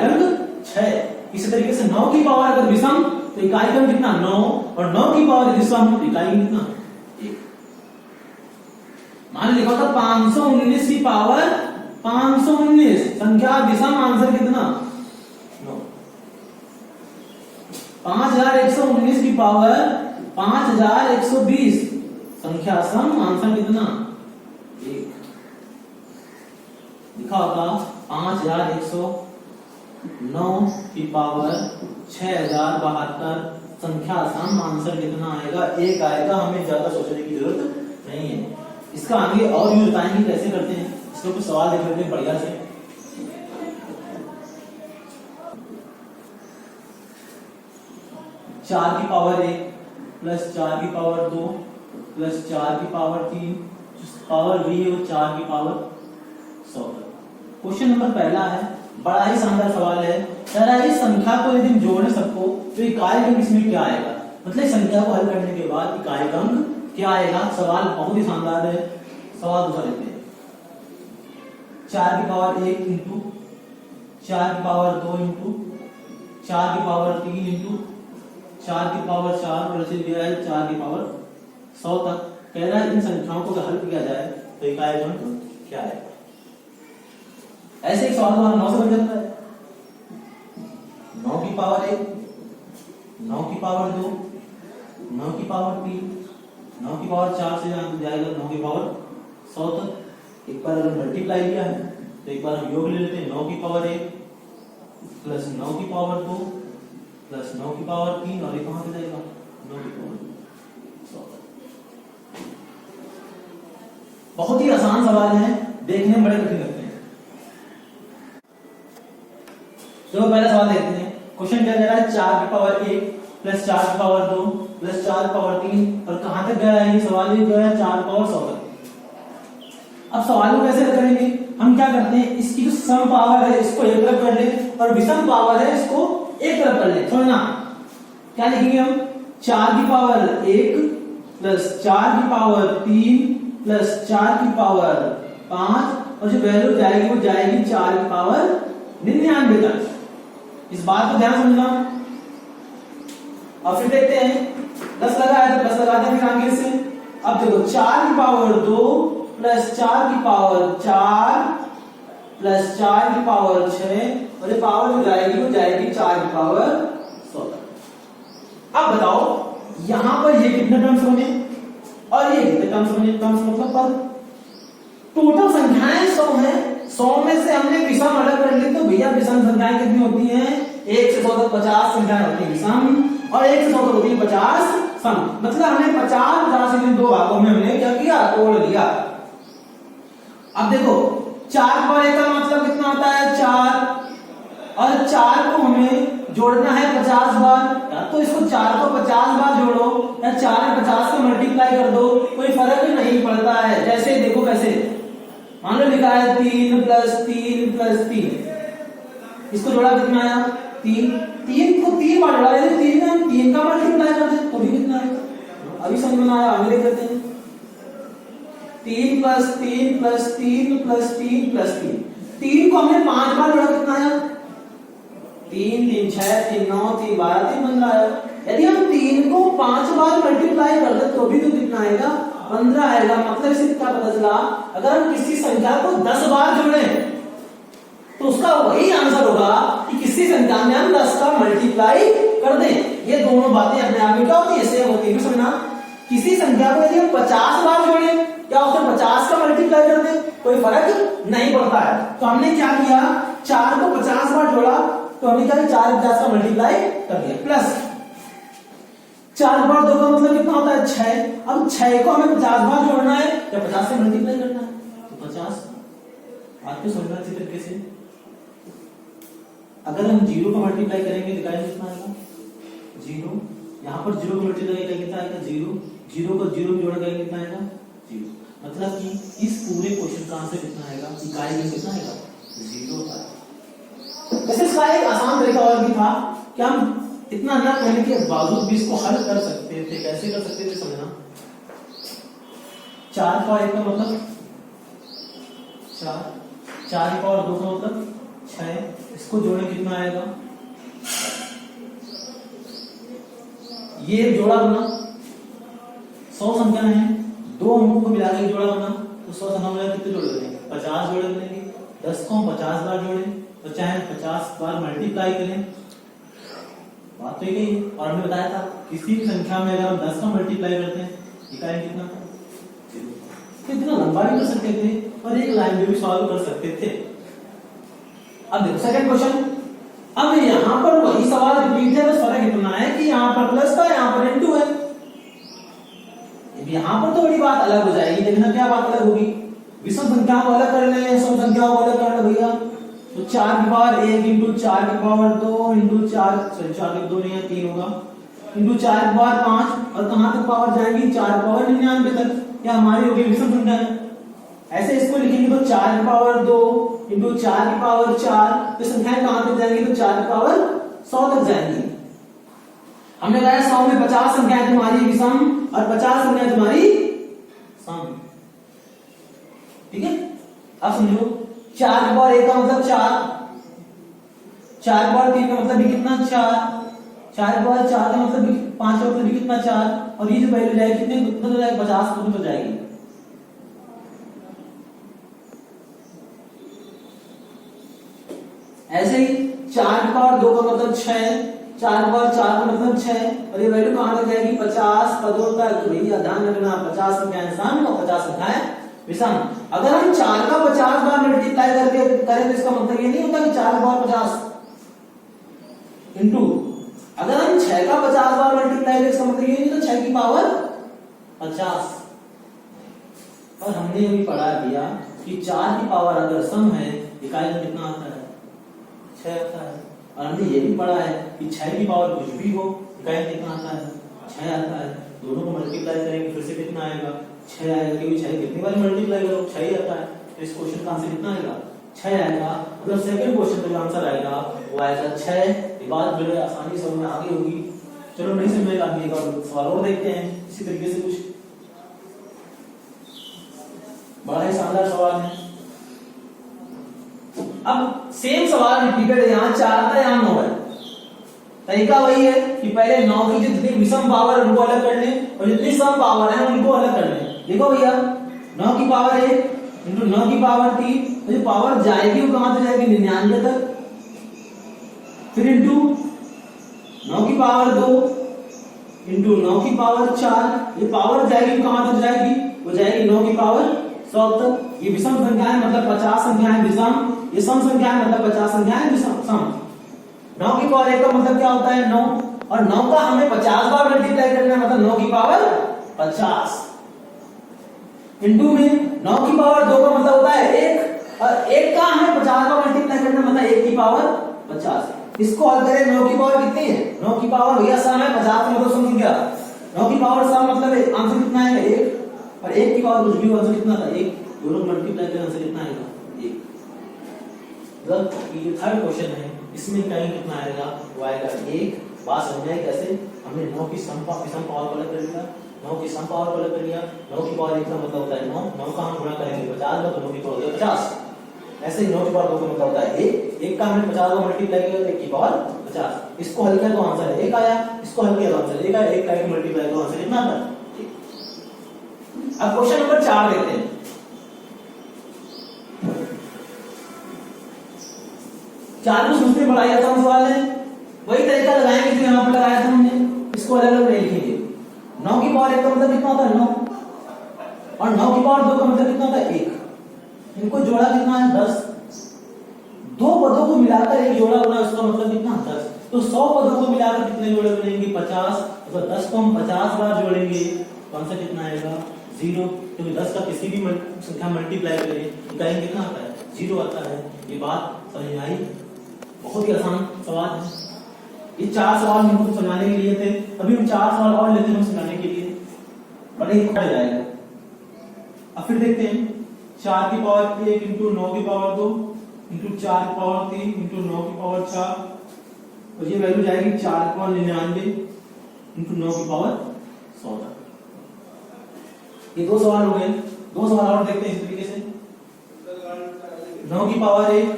6। इसी तरीके से 9 की पावर अगर विषम तो इकाई क्रम कितना? 9 और 9 की पावर यदि सम तो इकाई कितना? 1। मान लिखा था 519 की पावर 519 संख्या विषम, आंसर कितना? 9। 5119 की पावर 5120 संख्या सम, आंसर कितना? 1। लिखा होगा 5109 की पावर 6072 संख्या सम, आंसर कितना आएगा? 1 आएगा। हमें ज्यादा सोचने की जरूरत नहीं है। इसका आगे और यूज बताएंगे कैसे करते हैं। इसको कुछ सवाल देख लेते हैं बढ़िया से। चार की पावर 1 प्लस 4 की पावर 2 प्लस 4 की पावर 3 पावर भी है वो 4 की पावर 100। क्वेश्चन नंबर पहला है, बड़ा ही शानदार सवाल है। कह इस संख्या को यदि हम जोड़े सबको तो इकाई अंक इसमें क्या आएगा? मतलब संख्या को हल करने के बाद इकाई अंक क्या आएगा? सवाल बहुत ही शानदार है। सवाल दूसरा लेते हैं। 4 की पावर 1 इंटू 4 की पावर 2 इंटू 4 की पावर 3 इंटू 4 की पावर 4 और ऐसे दिया है 4 की पावर 100 तक। कह रहा है इन संख्याओं को हल किया जाए तो इकाई अंक क्या है? ऐसे एक सवाल हमारा 9 से बन जाता है। 9 की पावर 1, 9 की पावर 2, 9 की पावर 3, 9 की पावर 4 से जाएगा 9 की पावर 100 तक। एक बार अगर मल्टीप्लाई किया है तो एक बार हम योग ले लेते हैं। 9 की पावर 1 प्लस 9 की पावर 2 प्लस 9 की पावर 3 और ये कहां पे जाएगा? 9 की पावर 100 तक। बहुत ही आसान सवाल है, देखने में बड़े कठिन लगते हैं। तो पहला सवाल देखते हैं। क्वेश्चन क्या कह रहा है? 4 की पावर 1 प्लस 4 की पावर 2 प्लस 4 की पावर 3 और कहां तक गया है ये सवाल? ये गया है 4 की पावर 100 तक। अब सवाल को कैसे करेंगे? हम क्या करते हैं, इसकी जो सम पावर है इसको एक तरफ कर ले और विषम पावर है इसको एक तरफ कर ले। समझना क्या लिखेंगे हम? 4 की पावर 1 प्लस 4 की पावर 3 प्लस 4 की पावर 5 और जो वैल्यू जाएगी वो जाएगी 4 की पावर 99 तक। इस बात को ध्यान समझना। अब फिर देखते हैं 10 लगा है तो 10 लगाते हैं फिर आगे से। अब देखो 4 की पावर 2 प्लस 4 की पावर 4 प्लस 4 की पावर 6 और ये पावर जो जाएगी वो जाएगी 4 की पावर 100 तक। अब बताओ यहां पर ये कितने टर्म्स होंगे और ये कितने टर्म्स होंगे? टर्म्स मतलब पद। टोटल संख्याएं 100 है। 100 में से हमने विषम अलग कर ली तो भैया विषम संख्याएं कितनी होती हैं? 1 से 100 तक 50 संख्याएं होती है विषम और 1 से 100 तक होती है 50 सम। मतलब हमने 50 से दो भागों में हमने क्या किया? तोड़ दिया। अब देखो 4 पर 1 का मतलब कितना होता है? 4 और 4 को हमें जोड़ना है 50 बार। या तो इसको 4 को 50 बार जोड़ो या 4 में 50 को मल्टीप्लाई कर दो, कोई फर्क नहीं पड़ता है। जैसे देखो कैसे, मान लो लिखा है 3 प्लस 3 प्लस 3, इसको जोड़ा कितना आया? 3। 3 को 3 बार जोड़ा है, 3 में हम 3 का मल्टीप्लाई कर दें तो भी कितना आएगा? अभी समझ में आया, आगे देख लेते हैं। 3 प्लस 3 प्लस 3 प्लस 3 प्लस 3, 3 को हमने 5 बार जोड़ा कितना आया? 3 3 6 3 9 3 12 3 15 आया। यदि हम 3 को 5 बार मल्टीप्लाई कर दे तो भी तो कितना आएगा? 15 आएगा। मतलब इससे क्या पता चला? अगर हम किसी संख्या को 10 बार जोड़े तो उसका वही आंसर होगा कि किसी संख्या में हम 10 का मल्टीप्लाई कर दें। ये दोनों बातें अपने आप में क्या होती है? सेम होती है। समझना किसी संख्या को यदि हम 50 बार जोड़े या उसे 50 का मल्टीप्लाई कर दे, कोई फर्क नहीं पड़ता है। तो हमने क्या किया, 4 को 50 बार जोड़ा, तो हमने क्या 4 50 का मल्टीप्लाई कर दिया, प्लस 4 बार 2 का मतलब कितना होता है 6। अब 6 को हमें 50 बार जोड़ना है या 50 से मल्टीप्लाई करना है, तो 50। आपको समझना अच्छी तरीके से। अगर हम 0 को मल्टीप्लाई करेंगे दिखाएंगे कितना आएगा 0, यहाँ पर 0 को मल्टीप्लाई करेंगे कितना आएगा 0, 0 को 0 जोड़ करेंगे कितना आएगा 0। मतलब कि इस पूरे क्वेश्चन का आंसर कितना आएगा, इकाई में कितना आएगा 0 आएगा। वैसे इसका एक आसान तरीका और भी था कि हम इतना ना करने के बावजूद भी इसको हल कर सकते थे। कैसे कर सकते थे समझना, 4 का 1 का मतलब 4, 4 का 2 का मतलब 6, इसको जोड़े कितना आएगा, ये जोड़ा बना 100 संख्या है, 2 अंकों को मिलाकर जोड़ा बना, तो 100 संख्या में कितने जोड़े बनेंगे 50 जोड़े बनेंगे। 10 को हम 50 बार जोड़े तो चाहे 50 बार मल्टीप्लाई करें, बात तो यही है। और हमने बताया था किसी भी संख्या में अगर हम 10 का मल्टीप्लाई करते हैं इकाई कितना था, इतना लंबा भी कर सकते थे और एक लाइन में भी सॉल्व कर सकते थे। अब देखो सेकंड क्वेश्चन, अब यहां पर वही सवाल रिपीट है, बस फर्क इतना है कि यहां पर प्लस था यहां पर इनटू है। यहां पर तो बड़ी बात अलग हो जाएगी, देखना क्या बात अलग होगी, विषम संख्याओं को अलग कर ले, सम संख्याओं को अलग कर ले भैया। तो 4 की पावर 1 इंटू 4 की पावर 2 इंटू 4 की 2 नहीं है 3 होगा, इंटू 4 की पावर 5, और कहां तक पावर जाएगी 4 पावर 99 तक, क्या हमारी होगी विषम संख्या है। ऐसे इसको लिखेंगे तो 4 की पावर 2 इंटू 4 की पावर 4, तो संख्याएं कहां तक जाएंगी, तो 4 की पावर 100 तक जाएंगी। हमने कहा 100 में 50 संख्याएं तुम्हारी विषम और 50 संख्याएं तुम्हारी सम, ठीक है। अब समझो 4 की पावर 1 का मतलब 4, 4 की पावर 3 का मतलब भी कितना 4, 4 की पावर 4 का मतलब भी 5 का मतलब भी कितना 4, और ये जो वैल्यू जाएगी कितने कितना हो जाएगा 50 तो जाएगी। ऐसे ही 4 की पावर 2 का मतलब 6, 4 की पावर 4 का मतलब 6, और ये वैल्यू कहां तक जाएगी 50 पदों तक। तो भैया ध्यान रखना 50 संख्याएं सम और 50 संख्याएं विषम। अगर हम 4 का 50 बार मल्टीप्लाई करके करें तो इसका मतलब ये नहीं होता कि 4 की पावर 50 इंटू, अगर हम 6 का 50 बार मल्टीप्लाई करें इसका मतलब ये नहीं तो 6 की पावर 50। और हमने अभी पढ़ा दिया कि 4 की पावर अगर सम है इकाई में कितना आता है 6 आता है। और हमने ये भी पढ़ा है कि 6 की पावर कुछ भी हो इकाई में कितना आता है 6 आता है। दोनों को मल्टीप्लाई करेंगे फिर से कितना आएगा 6 आएगा, क्योंकि 6 कितनी बार मल्टीप्लाई करो 6 ही आता है। तो इस क्वेश्चन का आंसर कितना आएगा 6 आएगा। मतलब सेकंड क्वेश्चन का जो आंसर आएगा वो आएगा 6। ये बात बड़े आसानी समझ में आगे होगी। चलो नहीं समझ में आगे का सवाल और देखते हैं इसी तरीके से। कुछ बड़ा ही शानदार सवाल है। अब सेम सवाल रिपीटेड है, यहाँ 4 था यहाँ 9 है। तरीका वही है कि पहले 9 की जितनी विषम पावर उनको अलग कर लें और जितनी सम पावर है उनको अलग कर लें। देखो भैया 9 की पावर 1 इंटू 9 की पावर 3, तो जो पावर जाएगी वो कहां तक जाएगी 99 तक। फिर इंटू 9 की पावर 2 इंटू 9 की पावर 4, ये पावर जाएगी कहां तक जाएगी, वो जाएगी 9 की पावर 100 तक। ये विषम संख्याएं मतलब 50 संख्याएं विषम, ये सम संख्याएं मतलब 50 संख्याएं विषम सम। 9 की पावर 1 का मतलब क्या होता है 9, और 9 का हमें 50 बार मल्टीप्लाई करना है मतलब 9 की पावर 50 इंटू में 9 की पावर 2 का मतलब होता है 1, और 1 का हमें 50 बार मल्टीप्लाई करना मतलब 1 की पावर 50। इसको हल करें 9 की पावर कितनी है 9 की पावर भैया सम है 50 मतलब सम संख्या 9 की पावर सम मतलब आंसर कितना आएगा 1, और 1 की पावर कुछ भी आंसर कितना था 1, दोनों मल्टीप्लाई करें आंसर कितना आएगा 1। मतलब ये थर्ड क्वेश्चन है, इसमें कहीं कितना आएगा वो आएगा 1। बात समझाए कैसे, हमने 9 की सम पावर को अलग कर लिया, 9 की सम पावर को अलग कर लिया। 9 की पावर 1 का मतलब होता है 9, 9 का हम गुणा करेंगे 50 तो 9 की पावर 50। ऐसे ही 9 की पावर 2 का मतलब होता है 1 का हमने 50 को मल्टीप्लाई किया तो 1 की पावर 50। इसको हल किया तो आंसर 1 आया, इसको हल किया तो आंसर 1 आया। 1 का 1 मल्टीप्लाई तो आंसर कितना आता है 1। अब क्वेश्चन नंबर 4 देखते हैं। चार को समझते बड़ा आसान सवाल है, वही तरीका लगाएंगे जो यहाँ पर लगाया था हमने, इसको अलग अलग नहीं लिखेंगे। 9 की पावर 1 का मतलब कितना होता है 9, और 9 की पावर 2 का मतलब कितना होता है 1। इनको जोड़ा कितना है 10। दो पदों को मिलाकर एक जोड़ा बना, उसका मतलब कितना 10। तो 100 पदों को मिलाकर कितने जोड़े बनेंगे 50। तो 10 को हम 50 बार जोड़ेंगे तो आंसर कितना आएगा 0, क्योंकि 10 का किसी भी संख्या मल्टीप्लाई करें तो कहेंगे कितना आता है 0 आता है। ये बात समझ में आई? बहुत ही आसान सवाल है। ये 4 सवाल हमको समझाने के लिए थे, अभी हम 4 सवाल और लेते हैं समझाने के लिए, बड़े ही पड़ जाएगा। अब फिर देखते हैं 4 की पावर 1 इंटू 9 की पावर 2 इंटू 4 की पावर 3 इंटू 9 की पावर 4, और ये वैल्यू जाएगी 4 की पावर 99 इंटू 9 की पावर 14। ये 2 सवाल हो गए। 2 सवाल और देखते हैं इस तरीके से। 9 की पावर 1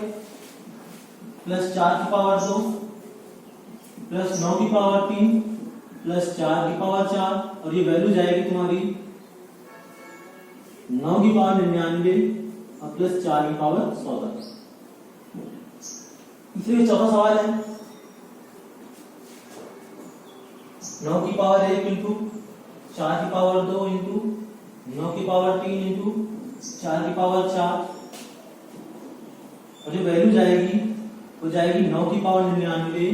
प्लस 4 की पावर 2 प्लस 9 की पावर 3 प्लस 4 की पावर 4, और ये वैल्यू जाएगी तुम्हारी 9 की पावर 99 और प्लस 4 की पावर 14। इसलिए चौथा सवाल है 9 की पावर 1 इंटू 4 की पावर 2 इंटू 9 की पावर 3 इंटू 4 की पावर 4, और जो वैल्यू जाएगी वो जाएगी 9 की पावर 99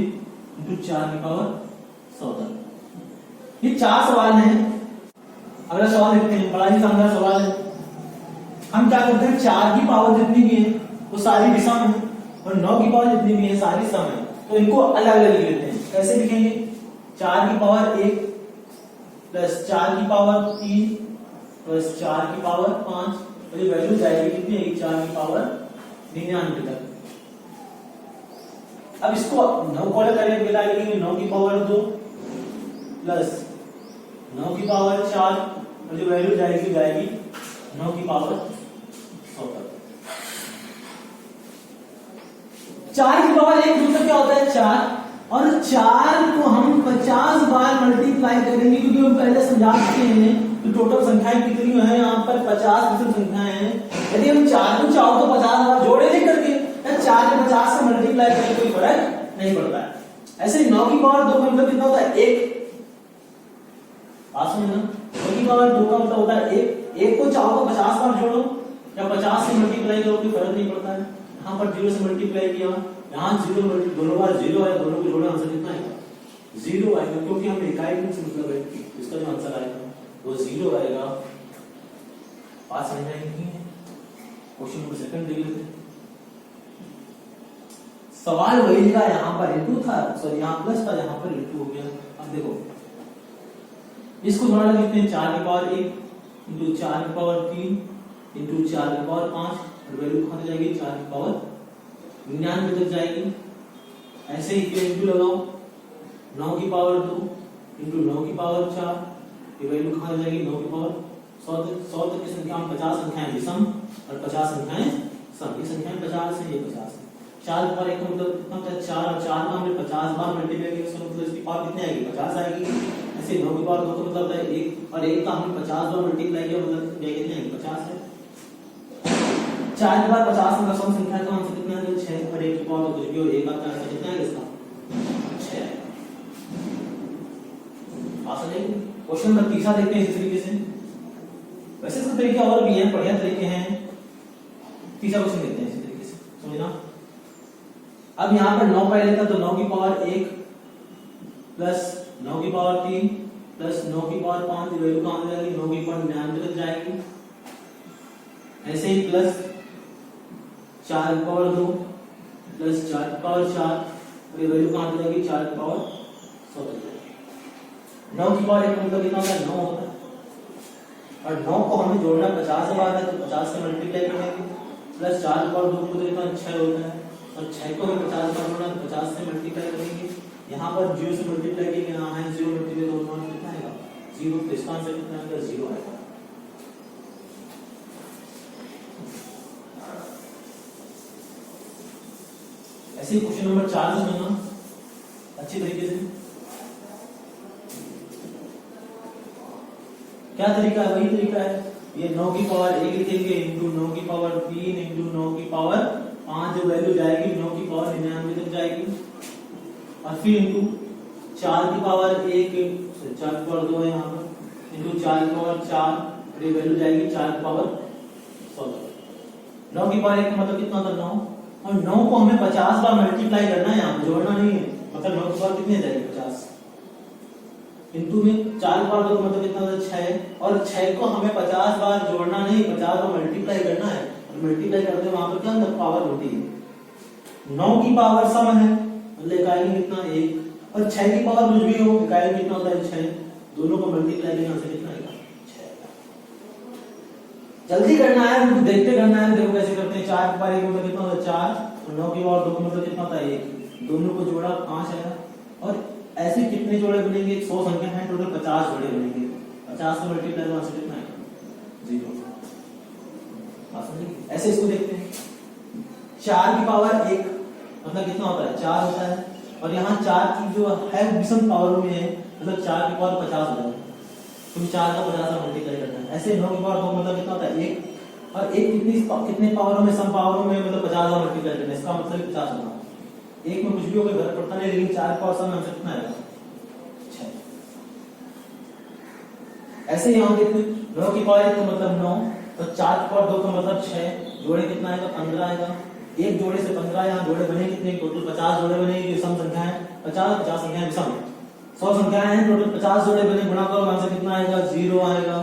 इंटू 4 की पावर 14। ये 4 सवाल हैं। अगला सवाल देखते हैं, बड़ा ही शानदार सवाल है। हम क्या करते हैं 4 की पावर जितनी भी है वो सारी विषम है, और 9 की पावर जितनी भी है सारी सम है, तो इनको अलग अलग लिख लेते हैं। कैसे लिखेंगे 4 की पावर 1 प्लस 4 की पावर 3 प्लस 4 की पावर 5, और ये वैल्यू जाएगी कितनी है 4 की पावर 99 तक। अब इसको 9 को अलग करने के लिए लिखेंगे 9 की पावर 2 प्लस 9 की पावर 4, और जो वैल्यू जाएगी 9 की पावर 100 तक। 4 की पावर 1 मतलब क्या होता है 4, और 4 को हम 50 बार मल्टीप्लाई करेंगे, क्योंकि हम पहले समझा चुके हैं तो टोटल संख्याएं कितनी है यहाँ पर 50 संख्याएं हैं। यदि हम 4 को चाहो तो 50 बार जोड़े नहीं करके 4 को 50 से मल्टीप्लाई करने कोई फर्क नहीं पड़ता है। ऐसे 9 की पावर 2 का मतलब कितना होता है 1। बात समझना, 9 की पावर 2 का मतलब होता है 1। 1 को चाहो तो 50 बार जोड़ो या 50 से मल्टीप्लाई करो, कोई फर्क नहीं पड़ता है। यहाँ पर 0 से मल्टीप्लाई किया, यहाँ 0 दोनों बार 0 है, दोनों को जोड़ो आंसर कितना आएगा 0 आएगा, क्योंकि हम इकाई से मतलब है इसका जो आंसर आएगा वो 0 आएगा। बात समझ में आएगी? क्वेश्चन नंबर सेकंड देख लेते हैं। सवाल वही था, यहाँ पर इंटू था, सॉरी यहाँ प्लस था, यहाँ पर इंटू हो गया। अब देखो इसको थोड़ा लिखते हैं 4 की पावर 1 इंटू 4 की पावर 3 इंटू 4 की पावर 5, और वैल्यू कहाँ तक जाएगी 4 की पावर 99 तक जाएगी। ऐसे ही फिर इंटू लगाओ 9 की पावर 2 इंटू 9 की पावर 4, ये वैल्यू कहाँ जाएगी 9 की पावर 100 तक की संख्या में 50 संख्याएं विषम और 50 संख्याएं सम। ये संख्याएं 50 है, ये 50 है। 4 पर 1 का मतलब कितना होता है 4, और 4 का हमने 50 बार मल्टीप्लाई किया तो मतलब इसकी पावर कितनी आएगी 50 आएगी। ऐसे 9 की पावर 2 का मतलब होता है 1, और 1 का हमने 50 बार मल्टीप्लाई किया मतलब कितनी आएगी 50 है। 4 की पावर 50 में सम संख्या का आंसर कितना है 6, और 1 की पावर तो कुछ भी, और 1 का आंसर कितना है इसका 6 है। आसान है। क्वेश्चन नंबर 3 देखते हैं इस तरीके से। वैसे इसके तरीके और भी हैं, बढ़िया तरीके हैं। तीसरा क्वेश्चन देखते हैं इसी तरीके से, समझना। अब यहाँ पर 9 पहले था तो 9 की पावर 1 प्लस 9 की पावर 3 प्लस 9 की पावर 5, वैल्यू कहाँ जाएगी 9 की पावर 99 तक जाएगी। ऐसे ही प्लस 4 की पावर 2 प्लस 4 की पावर 4, और ये वैल्यू कहाँ जाएगी 4 की पावर 100 तक जाएगी। 9 की पावर 1 मतलब कितना होता है 9 होता है, और 9 को हमें जोड़ना 50 से बार है तो 50 से मल्टीप्लाई करेंगे, प्लस 4 की पावर 2 को कितना 6 होता है, और 6 को हम 50 बार जोड़ना 50 से मल्टीप्लाई करेंगे। यहाँ पर 0 से मल्टीप्लाई करेंगे, यहाँ है 0 मल्टीप्लाई तो कितना आएगा 0, तो इसका आंसर कितना आएगा 0 आएगा। ऐसे ही क्वेश्चन नंबर 4 समझना अच्छी तरीके से। क्या तरीका है? वही तरीका है। ये 9 की पावर 1 लिखेंगे इंटू 9 की पावर 3 इंटू 9 की पावर 5, जो वैल्यू जाएगी 9 की पावर 99 तक जाएगी, और फिर इंटू 4 की पावर 1 4 की पावर 2 है यहाँ पर इंटू 4 की पावर 4, और ये वैल्यू जाएगी 4 की पावर 16। 9 की पावर 1 का मतलब कितना होता है 9, और 9 को हमें 50 बार मल्टीप्लाई करना है, यहाँ जोड़ना नहीं है। मतलब 9 की पावर कितनी जाएगी 50 इंटू में 4 की पावर 2 का मतलब कितना होता है 6, और 6 को हमें 50 बार जोड़ना नहीं, 50 बार मल्टीप्लाई करना है। और मल्टीप्लाई करते वहां पर क्या होता है पावर होती है। 9 की पावर सम है, मतलब इकाई में कितना 1, और 6 की पावर कुछ भी हो, इकाई में कितना होता है 6, दोनों को मल्टीप्लाई करने से कितना आएगा 6। जल्दी करना है, हमको देखते करना है। देखो कैसे करते हैं। 4 की पावर 1 मतलब कितना होता है 4, और 9 की पावर 2 मतलब कितना होता है 1, दोनों को जोड़ा 5 आएगा। और ऐसे कितने जोड़े बनेंगे, 100 संख्या है, टोटल 50 जोड़े बनेंगे। 50 से मल्टीप्लाई करने से कितना आएगा 0। ऐसे इसको देखते हैं। 4 की पावर 1 मतलब कितना होता है 4 होता है, और यहाँ 4 की जो है विषम पावरों में है, मतलब 4 की पावर 50 होता है, तो 4 का 50 से मल्टीप्लाई करना है। ऐसे 9 की पावर 2 मतलब कितना होता है 1, और 1 कितने पावरों में, सम पावरों में, मतलब 50 से मल्टीप्लाई करना है, इसका मतलब 50 होगा। 1 में कुछ भी होगा फर्क पड़ता नहीं, लेकिन 4 की पावर सम आंसर कितना आएगा 6। ऐसे यहाँ देखते 9 की पावर 1 का मतलब 9, तो 4 की पावर 2 का मतलब 6, जोड़े कितना आएगा 15 आएगा। एक जोड़े से 15, यहाँ जोड़े बने कितने, टोटल 50 जोड़े बने, जो सम संख्या है 50, 50 संख्या है विषम, 100 संख्याएं हैं, टोटल 50 जोड़े बने, गुणा करो आंसर कितना आएगा 0 आएगा।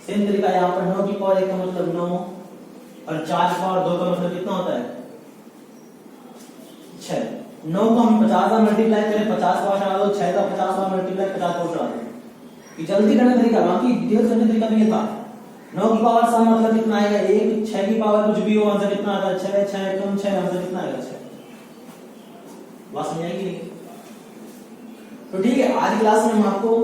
सेम तरीका यहाँ पर 9 की पावर 1 का मतलब 9, और 4 की पावर 2 का मतलब कितना होता है 6। 9 को हम 50 बार मल्टीप्लाई करें, 50 बार चढ़ा दो, 6 का 50 बार मल्टीप्लाई 50 बार चढ़ा दो। ये जल्दी करने तरीका, बाकी डिटेल करने तरीका तो ये था। 9 की पावर सम मतलब कितना आएगा 1, 6 की पावर कुछ भी हो, आंसर कितना आता है 6, 6 कम 6, आंसर कितना आएगा 6। बात समझ आएगी नहीं? तो ठीक है, आज क्लास में हम आपको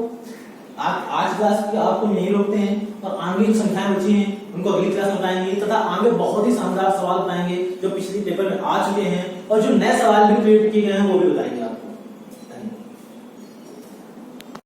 आज क्लास की आपको यही रोकते हैं, और आगे जो संख्याएं बची हैं उनको अगली क्लास में बताएंगे, तथा आगे बहुत ही शानदार सवाल बताएंगे जो पिछले पेपर में आ चुके हैं, और जो नए सवाल भी क्रिएट किए गए हैं वो भी बताएंगे।